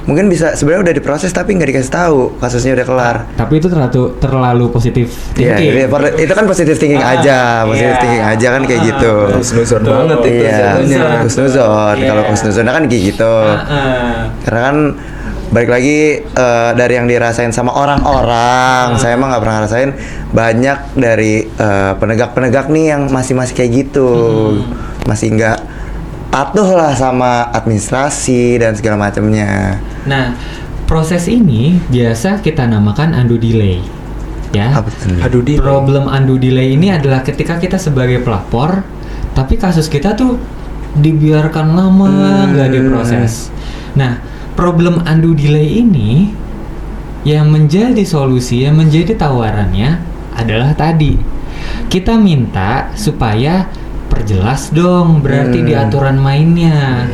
Mungkin bisa sebenarnya udah diproses tapi nggak dikasih tahu kasusnya udah kelar. Tapi itu terlalu positif thinking. Itu kan positif thinking aja, thinking aja kan kayak gitu. Husnuzon banget itu. Husnuzon. Kalau husnuzon kan kayak gitu. Karena kan balik lagi dari yang dirasain sama orang-orang, saya emang nggak pernah ngerasain. Banyak dari penegak-penegak nih yang masih kayak gitu, masih nggak patuh lah sama administrasi dan segala macamnya. Nah, proses ini biasa kita namakan undue delay. Ya. Problem undue delay ini adalah ketika kita sebagai pelapor, tapi kasus kita tuh dibiarkan lama nggak diproses. Nah, problem undue delay ini yang menjadi solusi, yang menjadi tawarannya adalah tadi kita minta supaya perjelas dong berarti di aturan mainnya.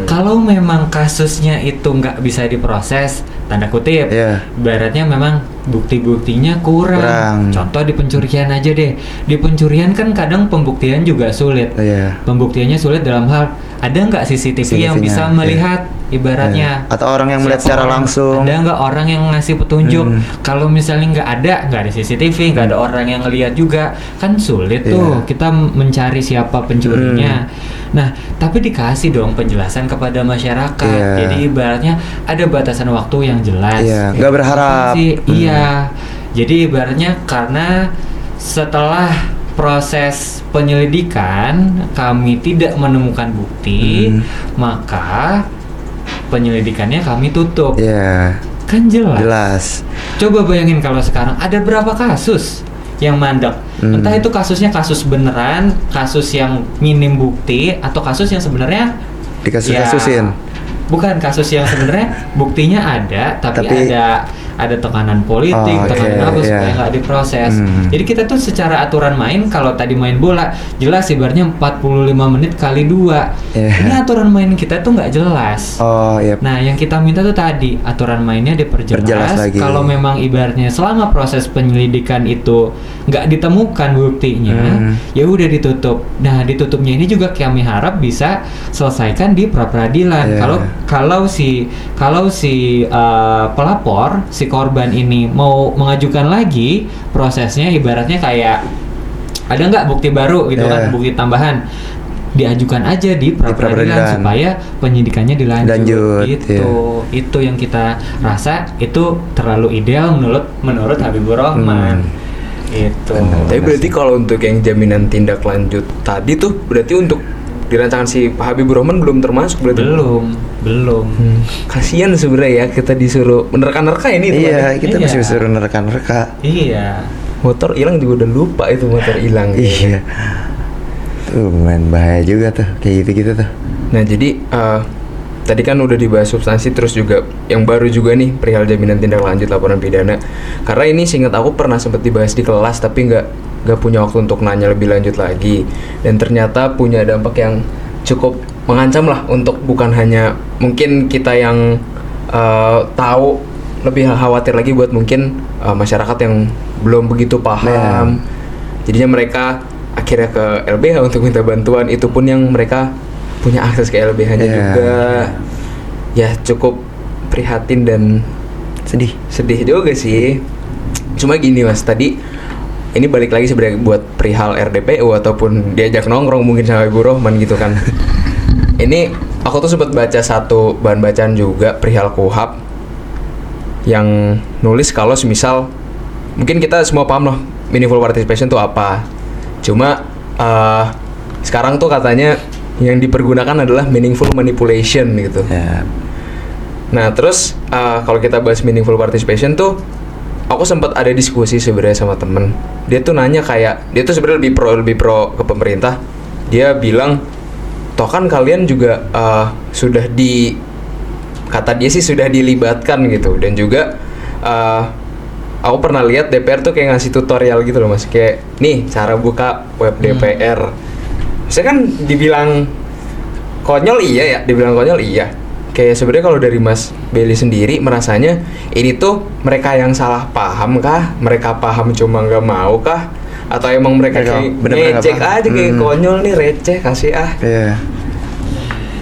Kalau memang kasusnya itu nggak bisa diproses, tanda kutip, Iya. ibaratnya memang bukti-buktinya kurang. Contoh di pencurian aja deh. Di pencurian kan kadang pembuktian juga sulit. Iya. Pembuktiannya sulit dalam hal ada nggak CCTV yang CCTV-nya, bisa iya. melihat ibaratnya. Iya. Atau orang yang melihat Siapa secara orang? langsung. Ada nggak orang yang ngasih petunjuk? Hmm. Kalau misalnya nggak ada CCTV, nggak ada orang yang ngelihat juga, kan sulit tuh Iya. kita mencari siapa pencurinya. Nah, tapi dikasih dong penjelasan kepada masyarakat. Iya. Jadi ibaratnya ada batasan waktu yang jelas. Iya, nggak berharap. Iya. Jadi ibaratnya karena setelah proses penyelidikan kami tidak menemukan bukti, maka penyelidikannya kami tutup. Iya. Kan jelas. Jelas. Coba bayangin kalau sekarang ada berapa kasus yang mandek. Entah itu kasusnya kasus beneran, kasus yang minim bukti, atau kasus yang sebenarnya Dikasus-kasusin. bukan kasus yang sebenarnya buktinya ada, tapi ada tekanan politik, Oh, tekanan oke, apa supaya iya. nggak diproses. Jadi kita tuh secara aturan main, kalau tadi main bola jelas ibaratnya 45 menit kali 2. Iya. Ini aturan main kita tuh nggak jelas. Oh, iya. Nah, yang kita minta tuh tadi aturan mainnya Perjelas diperjelas. lagi. Kalau memang ibaratnya selama proses penyelidikan itu nggak ditemukan buktinya, ya udah ditutup. Nah, ditutupnya ini juga kami harap bisa selesaikan di pra peradilan. Iya. Kalau si pelapor, si korban ini mau mengajukan lagi prosesnya, ibaratnya kayak ada nggak bukti baru gitu kan, Iya. bukti tambahan, diajukan aja di pra peradilan pra-peradilan. supaya penyidikannya dilanjut. Lanjut, Gitu. Itu yang kita rasa itu terlalu ideal menurut Habibur Rahman. Gitu. Tapi berarti kalau untuk yang jaminan tindak lanjut tadi tuh berarti untuk di rancangan si Pak Habibur Rahman belum termasuk berarti? Belum. Kasian sebenarnya ya kita disuruh menerka-nerka ini tuh. Iya, kita Iya. masih disuruh nerka-nerka. Iya. Motor hilang juga udah lupa itu motor hilang. Iya. Tuh, main bahaya juga tuh kayak gitu-gitu tuh. Nah jadi tadi kan udah dibahas substansi, terus juga yang baru juga nih perihal jaminan tindak lanjut laporan pidana. Karena ini seingat aku pernah sempat dibahas di kelas tapi nggak punya waktu untuk nanya lebih lanjut lagi. Dan ternyata punya dampak yang cukup mengancam lah untuk bukan hanya mungkin kita yang tahu, lebih khawatir lagi buat mungkin masyarakat yang belum begitu paham. Jadinya mereka akhirnya ke LBH untuk minta bantuan, itu pun yang mereka punya akses ke LBH-nya Iya. juga. Ya cukup prihatin dan sedih juga sih. Cuma gini Mas, tadi ini balik lagi sebenarnya buat perihal RDPU ataupun diajak nongkrong mungkin sama Ibu Rohman gitu kan. Ini aku tuh sempat baca satu bahan bacaan juga perihal KUHP yang nulis kalau semisal mungkin kita semua paham loh meaningful participation itu apa. Cuma sekarang tuh katanya yang dipergunakan adalah meaningful manipulation gitu. Ya. Nah terus kalau kita bahas meaningful participation tuh, aku sempat ada diskusi sebenarnya sama temen. Dia tuh nanya kayak, dia tuh sebenarnya lebih pro ke pemerintah. Dia bilang, toh kan kalian juga sudah kata dia sih sudah dilibatkan gitu. Dan juga aku pernah lihat DPR tuh kayak ngasih tutorial gitu loh Mas. Kayak, nih cara buka web DPR. Saya kan dibilang konyol iya. Kayak sebenarnya kalau dari Mas Beli sendiri merasanya ini tuh mereka yang salah paham kah? Mereka paham cuma nggak mau kah? Atau emang mereka Mereka kayak bener-bener nggak ngecek paham. aja kayak konyol nih, receh, kasih ah. Iya.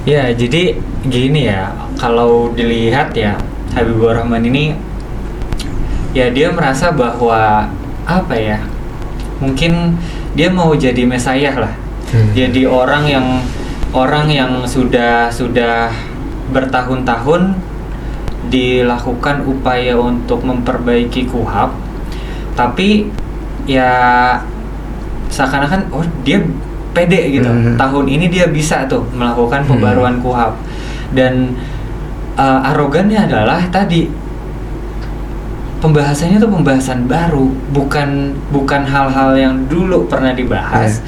Ya, jadi gini ya, kalau dilihat ya, Habibur Rahman ini ya dia merasa bahwa apa ya? Mungkin dia mau jadi mesayah lah. Jadi orang yang sudah bertahun-tahun dilakukan upaya untuk memperbaiki KUHP, tapi ya seakan-akan dia pede gitu. Tahun ini dia bisa tuh melakukan pembaruan KUHP, dan arogannya adalah tadi pembahasannya tuh pembahasan baru, bukan hal-hal yang dulu pernah dibahas,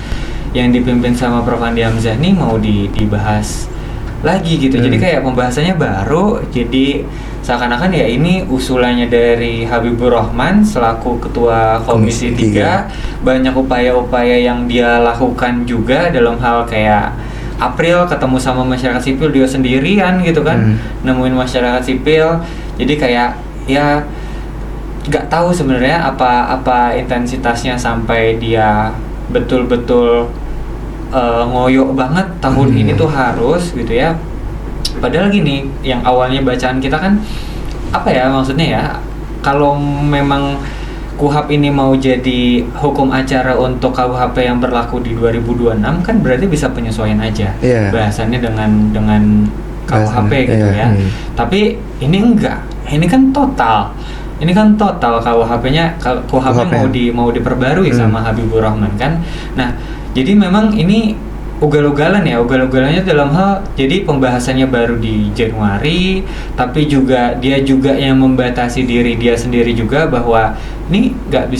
yang dipimpin sama Prof. Andi Hamzah nih mau dibahas lagi gitu. Jadi kayak pembahasannya baru, jadi seakan-akan ya ini usulannya dari Habibur Rahman selaku Ketua Komisi 3. Banyak upaya-upaya yang dia lakukan juga dalam hal kayak April ketemu sama masyarakat sipil, dia sendirian gitu kan, nemuin masyarakat sipil. Jadi kayak ya nggak tahu sebenarnya apa intensitasnya sampai dia betul-betul ngoyo banget tahun ini tuh harus gitu ya. Padahal gini, yang awalnya bacaan kita kan apa ya maksudnya ya, kalau memang KUHP ini mau jadi hukum acara untuk KUHP yang berlaku di 2026 kan berarti bisa penyesuaian aja bahasannya dengan KUHP gitu ya. Tapi ini enggak, ini kan total KUHP-nya mau diperbarui sama Habibur Rahman kan. Nah, jadi memang ini ugal-ugalannya dalam hal jadi pembahasannya baru di Januari, tapi dia juga yang membatasi diri dia sendiri juga bahwa ini nggak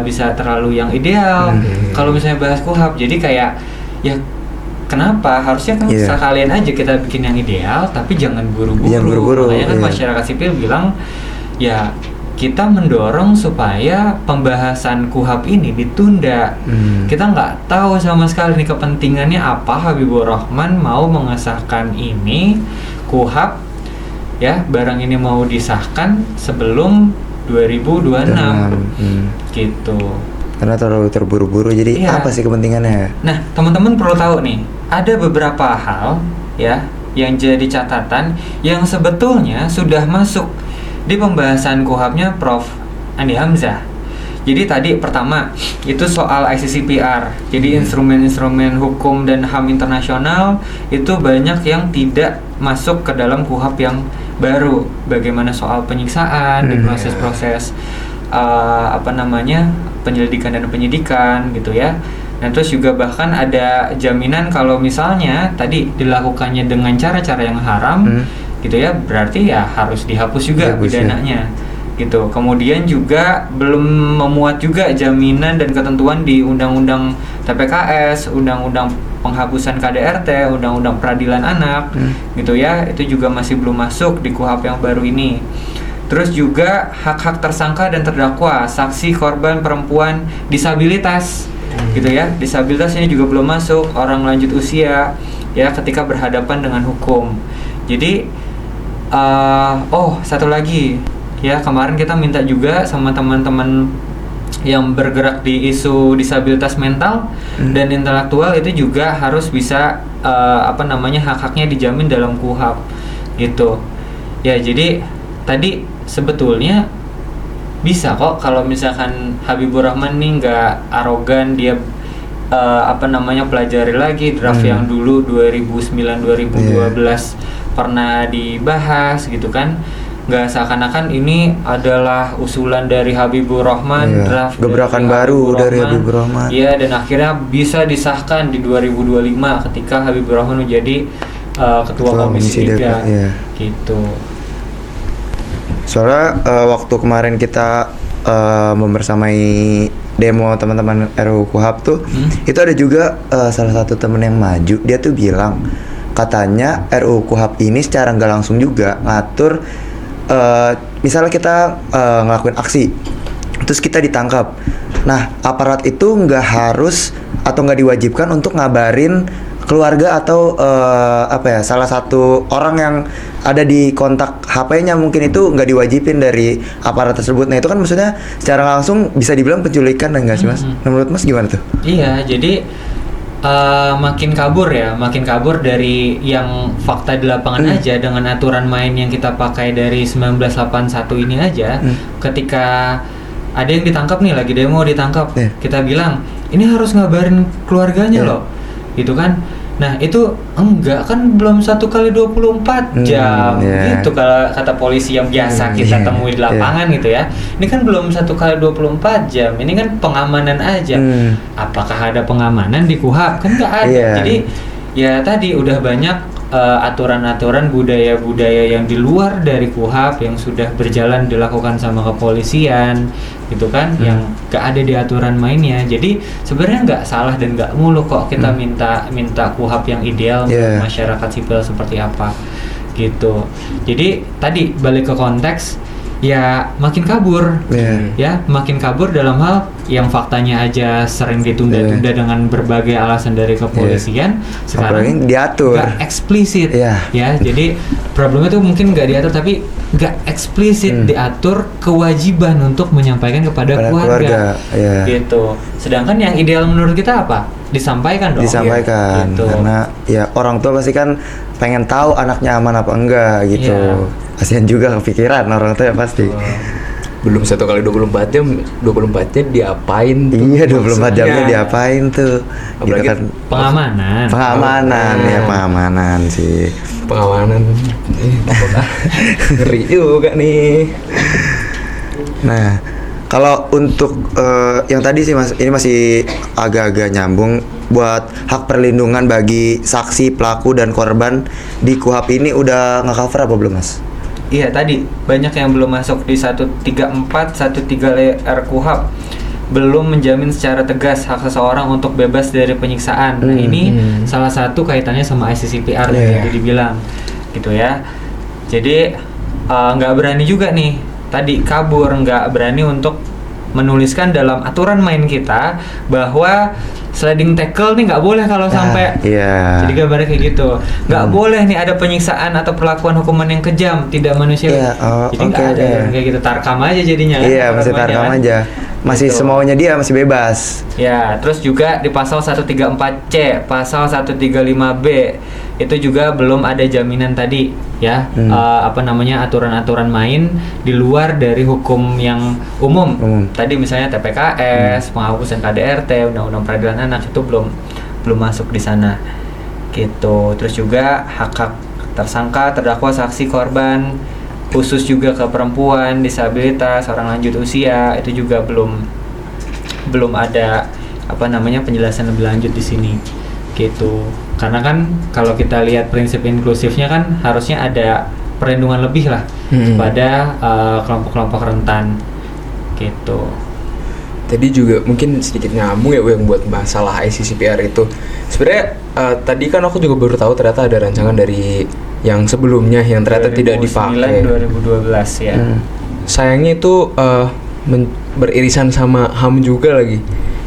bisa terlalu yang ideal kalau misalnya bahas KUHP. Jadi kayak ya kenapa harusnya kan sekalian aja kita bikin yang ideal tapi jangan buru-buru. Makanya kan masyarakat sipil bilang ya kita mendorong supaya pembahasan KUHP ini ditunda. Kita nggak tahu sama sekali nih kepentingannya apa Habibur Rahman mau mengesahkan ini KUHP ya, barang ini mau disahkan sebelum 2026 gitu. Karena terlalu terburu-buru, jadi apa sih kepentingannya? Nah, teman-teman perlu tahu nih, ada beberapa hal ya yang jadi catatan yang sebetulnya sudah masuk di pembahasan KUHP-nya Prof. Andi Hamzah. Jadi tadi pertama itu soal ICCPR. Jadi instrumen-instrumen hukum dan HAM internasional itu banyak yang tidak masuk ke dalam KUHP yang baru. Bagaimana soal penyiksaan di proses-proses penyelidikan dan penyidikan gitu ya. Nah, terus juga bahkan ada jaminan kalau misalnya tadi dilakukannya dengan cara-cara yang haram gitu ya, berarti ya harus dihapus juga pidananya gitu. Kemudian juga belum memuat juga jaminan dan ketentuan di Undang-Undang TPKS, Undang-Undang Penghapusan KDRT, Undang-Undang Peradilan Anak gitu ya, itu juga masih belum masuk di KUHP yang baru ini. Terus juga hak-hak tersangka dan terdakwa, saksi, korban, perempuan, disabilitas gitu ya. Disabilitas ini juga belum masuk, orang lanjut usia ya ketika berhadapan dengan hukum. Jadi satu lagi ya, kemarin kita minta juga sama teman-teman yang bergerak di isu disabilitas mental dan intelektual itu juga harus bisa hak-haknya dijamin dalam KUHP gitu ya. Jadi tadi sebetulnya bisa kok kalau misalkan Habibur Rahman nih nggak arogan, dia pelajari lagi draft yang dulu 2009-2012 pernah dibahas gitu kan, nggak seakan-akan ini adalah usulan dari Habibur Rahman, draft gebrakan baru dari Habibur Rahman. Iya, dan akhirnya bisa disahkan di 2025 ketika Habibur Rahman menjadi ketua komisi 3 gitu. Soalnya waktu kemarin kita membersamai demo teman-teman RUU KUHP tuh, itu ada juga salah satu temen yang maju, dia tuh bilang katanya RUU KUHP ini secara nggak langsung juga ngatur misalnya kita ngelakuin aksi terus kita ditangkap, nah aparat itu nggak harus atau nggak diwajibkan untuk ngabarin keluarga atau salah satu orang yang ada di kontak HP-nya, mungkin itu nggak diwajibin dari aparat tersebut. Nah itu kan maksudnya secara langsung bisa dibilang penculikan, dan nggak sih Mas? Nah, menurut Mas gimana tuh? Iya, jadi makin kabur dari yang fakta di lapangan aja dengan aturan main yang kita pakai dari 1981 ini aja. Ketika ada yang ditangkap nih, lagi demo ditangkap, kita bilang ini harus ngabarin keluarganya loh, gitu kan. Nah itu enggak, kan belum 1x24 jam gitu kalau kata polisi yang biasa kita temui di lapangan gitu ya. Ini kan belum 1x24 jam, ini kan pengamanan aja. Apakah ada pengamanan di KUHP? Kan nggak ada. Jadi ya tadi udah banyak aturan-aturan budaya-budaya yang di luar dari KUHP yang sudah berjalan dilakukan sama kepolisian gitu kan, yang gak ada di aturan mainnya. Jadi sebenarnya nggak salah dan nggak mulu kok kita minta KUHP yang ideal untuk masyarakat sipil seperti apa gitu. Jadi tadi balik ke konteks, ya makin kabur. Iya. Ya, makin kabur dalam hal yang faktanya aja sering ditunda-tunda dengan berbagai alasan dari kepolisian. Sekarang Apalagi diatur. nggak eksplisit. Iya. Ya, jadi problemnya tuh mungkin nggak diatur tapi nggak eksplisit diatur kewajiban untuk menyampaikan kepada Pada keluarga. Iya. Gitu. Sedangkan yang ideal menurut kita apa? Disampaikan dong. Disampaikan Gitu. karena ya orang tua pasti kan pengen tahu anaknya aman apa enggak gitu. Iya. Kasihan juga kepikiran orang tua ya pasti. Belum 1 kali 24 jam, 24 jam diapain tuh? Iya 24 jamnya maksudnya? diapain tuh? Gitu Apalagi kan. Pengamanan. Pengamanan ya pengamanan sih. Pengamanan. Ngeri juga nih. Nah, kalau untuk yang tadi sih Mas, ini masih agak-agak nyambung buat hak perlindungan bagi saksi, pelaku dan korban di KUHP ini udah nge-cover apa belum, Mas? Iya tadi banyak yang belum masuk di 134, 135 RKUHP belum menjamin secara tegas hak seseorang untuk bebas dari penyiksaan. Nah ini salah satu kaitannya sama ICCPR yang Iya. tadi dibilang, gitu ya. Jadi nggak berani juga nih tadi kabur, nggak berani untuk menuliskan dalam aturan main kita bahwa sliding tackle nih nggak boleh kalau sampai. Iya. Jadi gambarnya kayak gitu, nggak boleh nih ada penyiksaan atau perlakuan hukuman yang kejam, tidak manusiawi. Iya, oh, Jadi nggak oke, ada oke. kayak gitu, tarkam aja jadinya. Kan, Iya, masih aturannya tarkam kan. aja. Masih Gitu. semaunya dia masih bebas. Ya, terus juga di pasal 134C, pasal 135B itu juga belum ada jaminan tadi ya, aturan-aturan main di luar dari hukum yang umum. Tadi misalnya TPKS, penghapusan KDRT, Undang-Undang Peradilan Anak itu belum masuk di sana. Gitu. Terus juga hak-hak tersangka, terdakwa, saksi, korban, khusus juga ke perempuan, disabilitas, orang lanjut usia itu juga belum ada penjelasan lebih lanjut di sini gitu. Karena kan kalau kita lihat prinsip inklusifnya kan harusnya ada perlindungan lebih lah kepada kelompok-kelompok rentan gitu. Tadi juga mungkin sedikit nyambung ya yang buat masalah ICCPR itu. Sebenarnya tadi kan aku juga baru tahu ternyata ada rancangan dari yang sebelumnya yang ternyata tidak dipakai. 2012 ya. Sayangnya itu beririsan sama HAM juga lagi.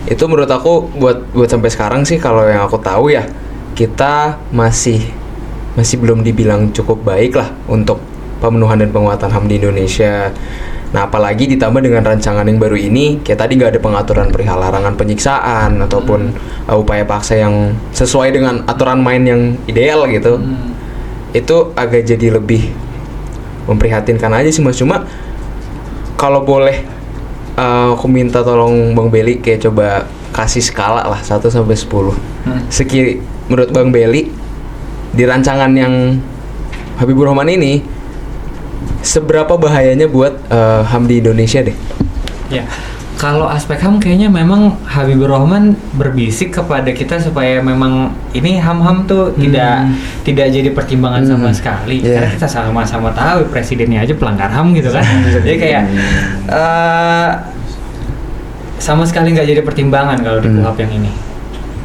Itu menurut aku buat sampai sekarang sih kalau yang aku tahu ya kita masih belum dibilang cukup baik lah untuk pemenuhan dan penguatan HAM di Indonesia. Nah apalagi ditambah dengan rancangan yang baru ini, kayak tadi nggak ada pengaturan perihal larangan penyiksaan ataupun upaya paksa yang sesuai dengan aturan main yang ideal gitu. Itu agak jadi lebih memprihatinkan aja sih Mas. Cuma kalau boleh aku minta tolong Bang Beli kayak coba kasih skala lah 1 sampai 10. Seki menurut Bang Beli di rancangan yang Habibur Rahman ini seberapa bahayanya buat HAM di Indonesia deh? Ya, kalau aspek HAM kayaknya memang Habibur Rahman berbisik kepada kita supaya memang ini HAM tuh tidak jadi pertimbangan sama sekali. Yeah. Karena kita sama-sama tahu presidennya aja pelanggar HAM gitu kan. Jadi kayak sama sekali nggak jadi pertimbangan kalau di KUHP yang ini.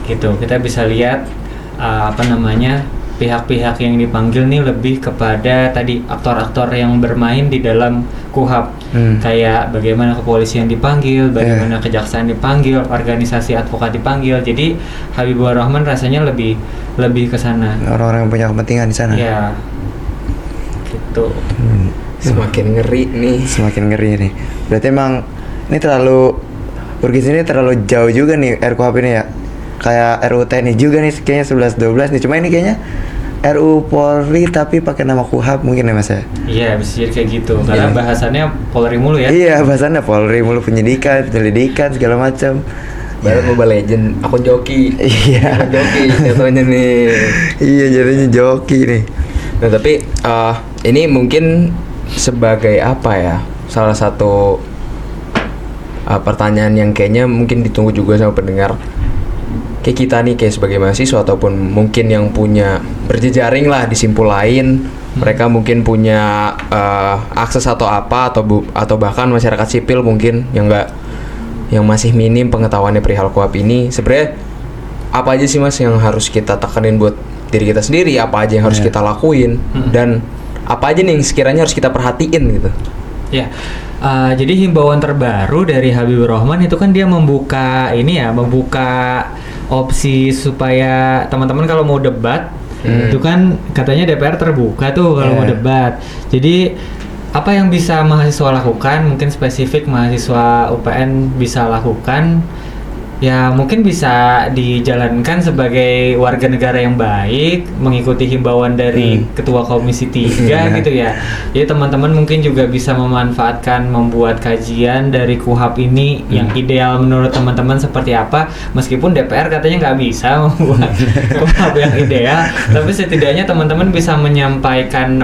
Gitu. Kita bisa lihat pihak-pihak yang dipanggil nih lebih kepada tadi aktor-aktor yang bermain di dalam KUHP. Kayak bagaimana kepolisian dipanggil, bagaimana kejaksaan dipanggil, organisasi advokat dipanggil. Jadi Habibur Rahman rasanya lebih ke sana. Orang-orang yang punya kepentingan di sana. Ya. Gitu. Semakin ngeri nih. Semakin ngeri nih. Berarti emang ini terlalu jauh juga nih RKUHP ini ya. Kayak RUU TNI juga nih kayaknya 11-12 nih. Cuma ini kayaknya RUU Polri tapi pakai nama KUHP mungkin ya Mas ya. Iya, bisa jadi kayak gitu. Karena bahasannya Polri mulu ya. Iya, bahasannya Polri mulu, penyelidikan segala macam. Barat Mobile Legend, aku joki. Iya. Aku joki jatuhnya nih. Iya, jadinya joki nih. Nah tapi ini mungkin sebagai apa ya, salah satu pertanyaan yang kayaknya mungkin ditunggu juga sama pendengar. Kayak kita nih kayak sebagai mahasiswa ataupun mungkin yang punya berjejaring lah di simpul lain, mereka mungkin punya akses atau apa atau bahkan masyarakat sipil mungkin yang masih minim pengetahuannya perihal KUHP ini. Sebenarnya apa aja sih Mas yang harus kita tekanin buat diri kita sendiri, apa aja yang harus kita lakuin dan apa aja nih yang sekiranya harus kita perhatiin gitu. Ya, jadi himbauan terbaru dari Habibur Rahman itu kan dia membuka opsi supaya teman-teman kalau mau debat itu kan katanya DPR terbuka tuh kalau mau debat. Jadi apa yang bisa mahasiswa lakukan, mungkin spesifik mahasiswa UPN bisa lakukan, ya mungkin bisa dijalankan sebagai warga negara yang baik, mengikuti himbauan dari Ketua Komisi 3 gitu ya. Jadi teman-teman mungkin juga bisa memanfaatkan membuat kajian dari KUHP ini yang ideal menurut teman-teman seperti apa. Meskipun DPR katanya nggak bisa membuat KUHP yang ideal, tapi setidaknya teman-teman bisa menyampaikan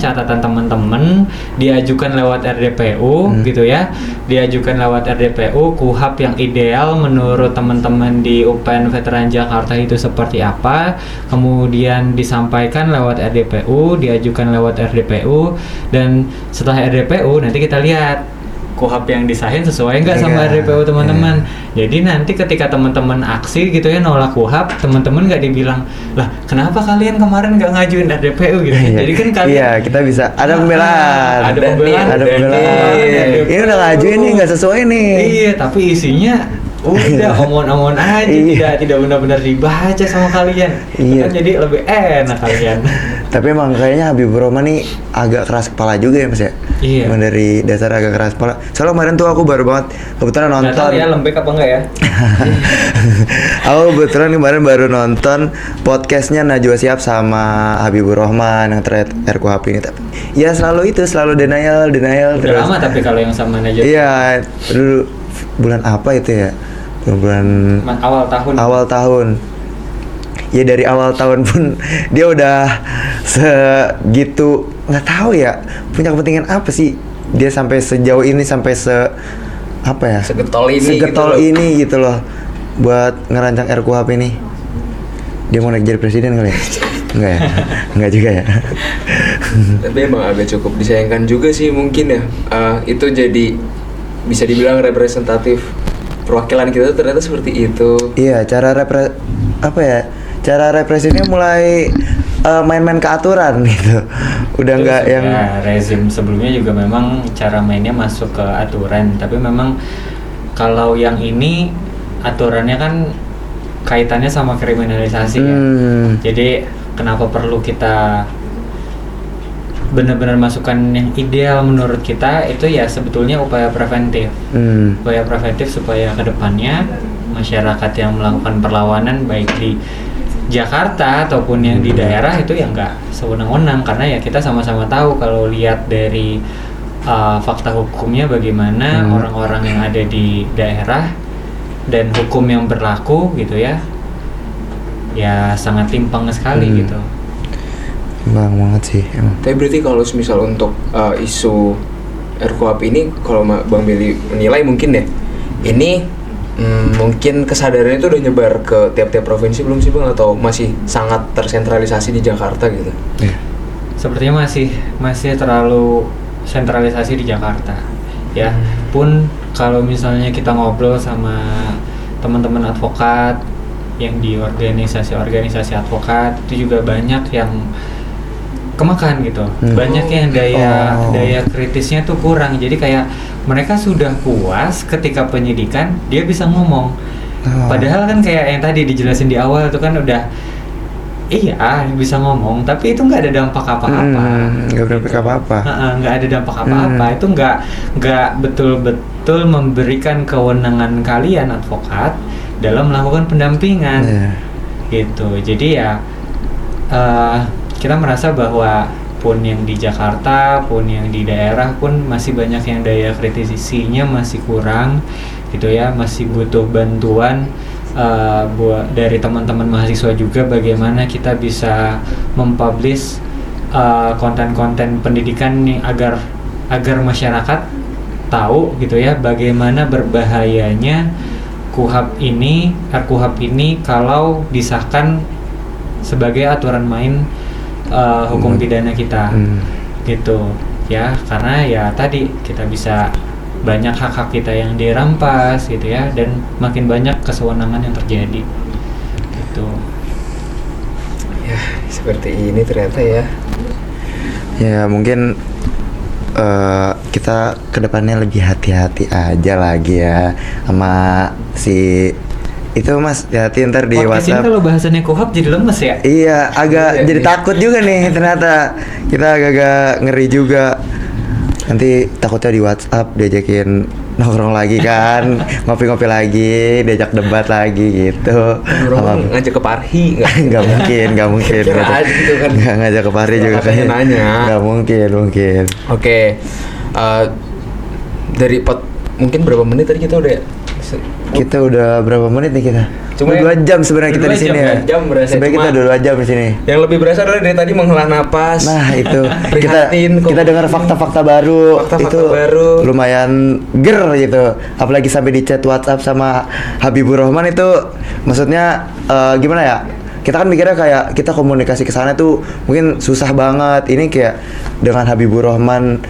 catatan teman-teman, diajukan lewat RDPU gitu ya, diajukan lewat RDPU KUHP yang ideal menurut teman-teman di UPN Veteran Jakarta itu seperti apa, kemudian disampaikan lewat RDPU, diajukan lewat RDPU, dan setelah RDPU nanti kita lihat KUHP yang disahin sesuai nggak sama RDPU teman-teman. Jadi nanti ketika teman-teman aksi gitu ya nolak KUHP, teman-teman nggak dibilang, lah kenapa kalian kemarin nggak ngajuin RDPU gitu. Jadi kan kalian kita bisa ada pembelaan. ada pembelaan. Ini udah ngajuin nih nggak sesuai nih. Iya, tapi isinya udah omong-omong aja, tidak benar-benar dibaca sama kalian. Kan jadi lebih enak kalian. Tapi emang kayaknya Habibur Rahman nih agak keras kepala juga ya Mas ya. Iya. Emang dari dasar agak keras kepala. Soalnya kemarin tuh aku baru banget kebetulan nonton. Nggak tahu ya lembek apa enggak ya? Aku kebetulan kemarin baru nonton podcastnya Najwa Shihab sama Habibur Rahman yang terkait RKUHP ini. Tapi ya selalu denial Udah terus. lama tapi kalau yang sama Najwa. Iya, dulu bulan apa itu ya? Bulan awal tahun. Ya dari awal tahun pun dia udah segitu, nggak tahu ya punya kepentingan apa sih dia sampai sejauh ini, sampai segetol ini gitu loh buat ngerancang RKUHP ini. Dia mau naik jadi presiden kali ya? Enggak ya? Enggak juga ya? Tapi emang agak cukup disayangkan juga sih mungkin ya. Itu jadi bisa dibilang representatif perwakilan kita tuh ternyata seperti itu. Iya, cara represinya mulai main-main ke aturan gitu. Udah nggak yang rezim sebelumnya juga memang cara mainnya masuk ke aturan, tapi memang kalau yang ini aturannya kan kaitannya sama kriminalisasi ya. Jadi kenapa perlu kita benar-benar masukkan yang ideal menurut kita itu ya sebetulnya upaya preventif. Upaya preventif supaya kedepannya masyarakat yang melakukan perlawanan baik di Jakarta ataupun yang di daerah itu ya nggak sewenang-wenang, karena ya kita sama-sama tahu kalau lihat dari fakta hukumnya bagaimana orang-orang yang ada di daerah dan hukum yang berlaku gitu ya sangat timpang sekali gitu. Bang banget sih emang. Tapi berarti kalau misal untuk isu RKUHP ini, kalau Bang Billy menilai mungkin deh ini mungkin kesadarannya itu udah nyebar ke tiap-tiap provinsi belum sih Bang, atau masih sangat tersentralisasi di Jakarta gitu? Sepertinya masih terlalu sentralisasi di Jakarta ya. Pun kalau misalnya kita ngobrol sama teman-teman advokat yang di organisasi advokat itu juga banyak yang kemakan gitu. Banyak yang daya kritisnya tuh kurang. Jadi kayak mereka sudah puas ketika penyidikan dia bisa ngomong. Padahal kan kayak yang tadi dijelasin di awal itu kan udah bisa ngomong, tapi itu nggak ada dampak apa-apa. Nggak berdampak apa-apa. Nggak ada dampak apa-apa. Itu nggak betul-betul memberikan kewenangan kalian advokat dalam melakukan pendampingan. Gitu. Jadi ya kita merasa bahwa pun yang di Jakarta, pun yang di daerah pun masih banyak yang daya kritisisinya masih kurang gitu ya, masih butuh bantuan dari teman-teman mahasiswa juga bagaimana kita bisa mempublish konten-konten pendidikan nih agar masyarakat tahu gitu ya bagaimana berbahayanya RKUHP ini kalau disahkan sebagai aturan main hukum pidana kita gitu ya, karena ya tadi kita bisa banyak hak-hak kita yang dirampas gitu ya, dan makin banyak kesewenangan yang terjadi gitu ya. Seperti ini ternyata ya mungkin kita kedepannya lebih hati-hati aja lagi ya sama si itu Mas, hati ntar di Podcast ini WhatsApp. kalau bahasannya kuhab jadi lemes ya. Iya, agak Iya, jadi iya. takut juga nih ternyata. Kita agak-agak ngeri juga. Nanti takutnya di WhatsApp diajakin nongkrong lagi kan, ngopi-ngopi lagi, diajak debat lagi gitu. Orang ngajak ke Parhi nggak? Nggak mungkin. Kira aja gitu kan. Nggak ngajak ke Pari juga Katanya kan. nanya. Nggak mungkin. Oke, dari mungkin berapa menit tadi kita udah ya? Kita udah berapa menit nih kita? Cuma Udah 2 jam sebenarnya udah kita di 2 sini jam, ya. 2 jam berasa. Sebenarnya kita Cuma- udah 2 jam di sini. Yang lebih berasa adalah dari tadi menghela napas. Nah itu Prihatin kok. kita dengar fakta-fakta baru. Fakta-fakta itu baru. lumayan ger gitu. Apalagi sampai di chat WhatsApp sama Habibur Rahman itu, maksudnya gimana ya? Kita kan mikirnya kayak kita komunikasi ke sana tuh mungkin susah banget. Ini kayak dengan Habibur Rahman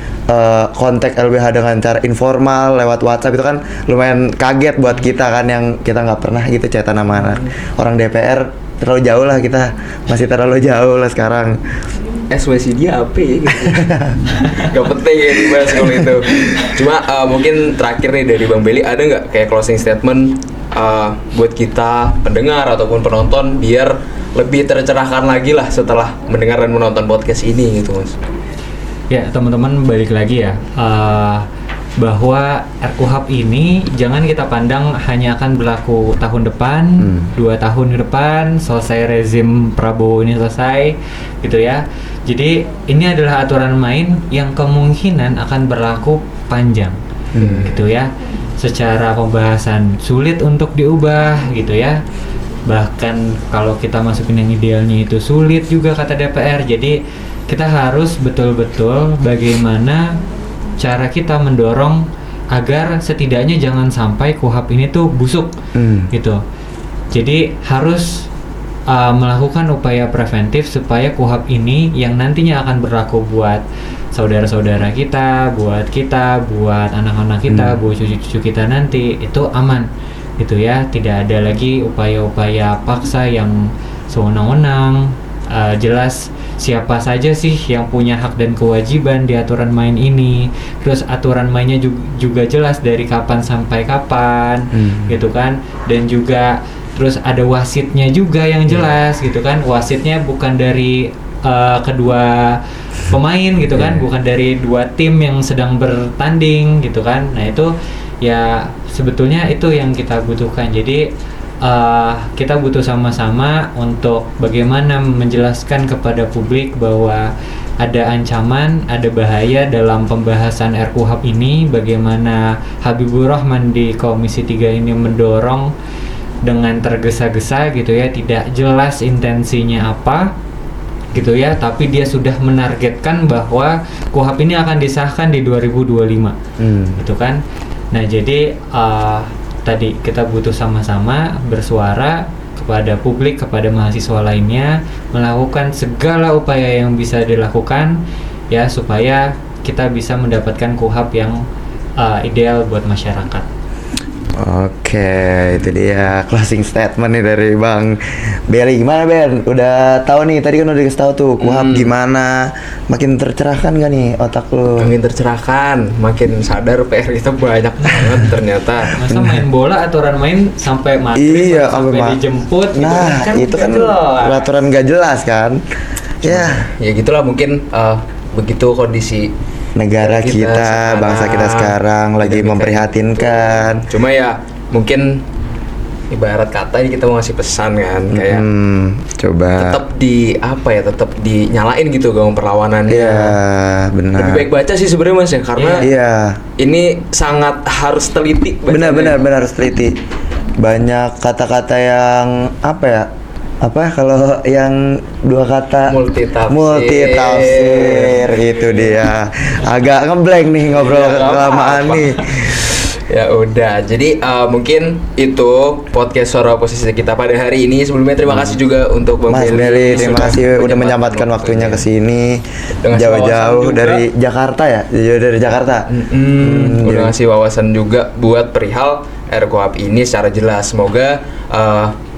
kontak LBH dengan cara informal lewat WhatsApp itu kan lumayan kaget buat kita kan, yang kita nggak pernah gitu chatan sama orang DPR. Terlalu jauh lah kita, masih terlalu jauh lah sekarang. SWC dia apa ya gitu. Gak penting ya dibahas kalau itu. Cuma mungkin terakhir nih dari Bang Beli, ada nggak kayak closing statement buat kita pendengar ataupun penonton biar lebih tercerahkan lagi lah setelah mendengar dan menonton podcast ini gitu Mas. Ya teman-teman, balik lagi ya, bahwa RKUHP ini jangan kita pandang hanya akan berlaku tahun depan, 2 tahun ke depan selesai rezim Prabowo ini selesai gitu ya. Jadi ini adalah aturan main yang kemungkinan akan berlaku panjang gitu ya. Secara pembahasan sulit untuk diubah gitu ya. Bahkan kalau kita masukin yang idealnya itu sulit juga kata DPR. Jadi kita harus betul-betul bagaimana cara kita mendorong agar setidaknya jangan sampai KUHP ini tuh busuk gitu. Jadi harus melakukan upaya preventif supaya KUHP ini yang nantinya akan berlaku buat saudara-saudara kita, buat anak-anak kita, buat cucu-cucu kita nanti itu aman gitu ya. Tidak ada lagi upaya-upaya paksa yang sewenang-wenang. Jelas siapa saja sih yang punya hak dan kewajiban di aturan main ini. Terus aturan mainnya juga jelas dari kapan sampai kapan gitu kan. Dan juga terus ada wasitnya juga yang jelas gitu kan. Wasitnya bukan dari kedua pemain gitu kan, bukan dari 2 tim yang sedang bertanding gitu kan. Nah itu ya sebetulnya itu yang kita butuhkan. Jadi kita butuh sama-sama untuk bagaimana menjelaskan kepada publik bahwa ada ancaman, ada bahaya dalam pembahasan RKUHP ini. Bagaimana Habibur Rahman di Komisi 3 ini mendorong dengan tergesa-gesa gitu ya, tidak jelas intensinya apa gitu ya, tapi dia sudah menargetkan bahwa KUHP ini akan disahkan di 2025 gitu kan. Nah jadi tadi kita butuh sama-sama bersuara kepada publik, kepada mahasiswa lainnya, melakukan segala upaya yang bisa dilakukan ya supaya kita bisa mendapatkan KUHP yang ideal buat masyarakat. Oke, itu dia closing statement nih dari Bang Beli. Gimana Ben? Udah tahu nih, tadi kan udah dikasih tahu tuh KUHP gimana? Makin tercerahkan gak nih otak lu? Makin tercerahkan, makin sadar PR kita banyak banget ternyata. Masa main bola aturan main sampai maghrib Iya, sampai sampai dijemput gitu Nah, itu kan peraturan gak jelas kan? Ya, Ya gitulah mungkin begitu kondisi negara kita, sekarang, bangsa kita sekarang lagi dinamika memprihatinkan. Cuma ya mungkin ibarat kata ini kita mau ngasih pesan kan kayak Coba. tetap tetap dinyalain gitu gawang perlawanannya. Iya, benar. Lebih baik baca sih sebenarnya Mas ya, karena Iya. ini sangat harus teliti bacanya. Benar harus teliti. Banyak kata-kata yang apa kalau yang 2 kata multitafsir itu dia. Agak ngeblank nih ngobrol Ya, nggak kelamaan apa-apa. nih. Ya udah, jadi mungkin itu podcast Suara Oposisi kita pada hari ini. Sebelumnya terima kasih juga untuk Bang Mas Beli, terima kasih udah menyempatkan waktunya ke sini. Dengan Jauh-jauh wawasan juga. dari Jakarta ya? Jauh dari Jakarta. Udah ngasih wawasan juga buat perihal RKUHP ini secara jelas. Semoga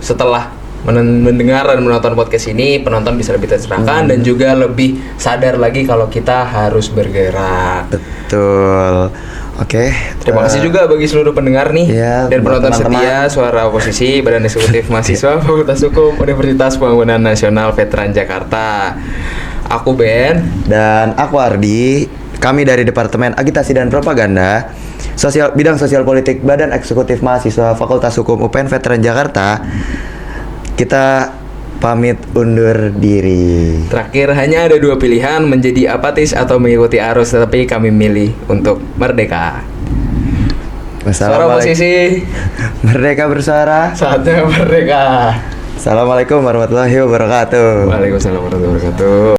setelah mendengar dan menonton podcast ini, penonton bisa lebih tercerahkan dan juga lebih sadar lagi kalau kita harus bergerak. Betul. Oke. Terima kasih juga bagi seluruh pendengar nih Ya, dan buat penonton teman-teman. setia Suara Oposisi Badan Eksekutif Mahasiswa Fakultas Hukum Universitas Pembangunan Nasional Veteran Jakarta. Aku Ben. Dan aku Ardi. Kami dari Departemen Agitasi dan Propaganda Bidang Sosial Politik Badan Eksekutif Mahasiswa Fakultas Hukum UPN Veteran Jakarta. Kita pamit undur diri. Terakhir hanya ada dua pilihan, menjadi apatis atau mengikuti arus, tetapi kami milih untuk merdeka. Suara Oposisi, Merdeka bersuara. saatnya merdeka. Assalamualaikum warahmatullahi wabarakatuh. Waalaikumsalam warahmatullahi wabarakatuh.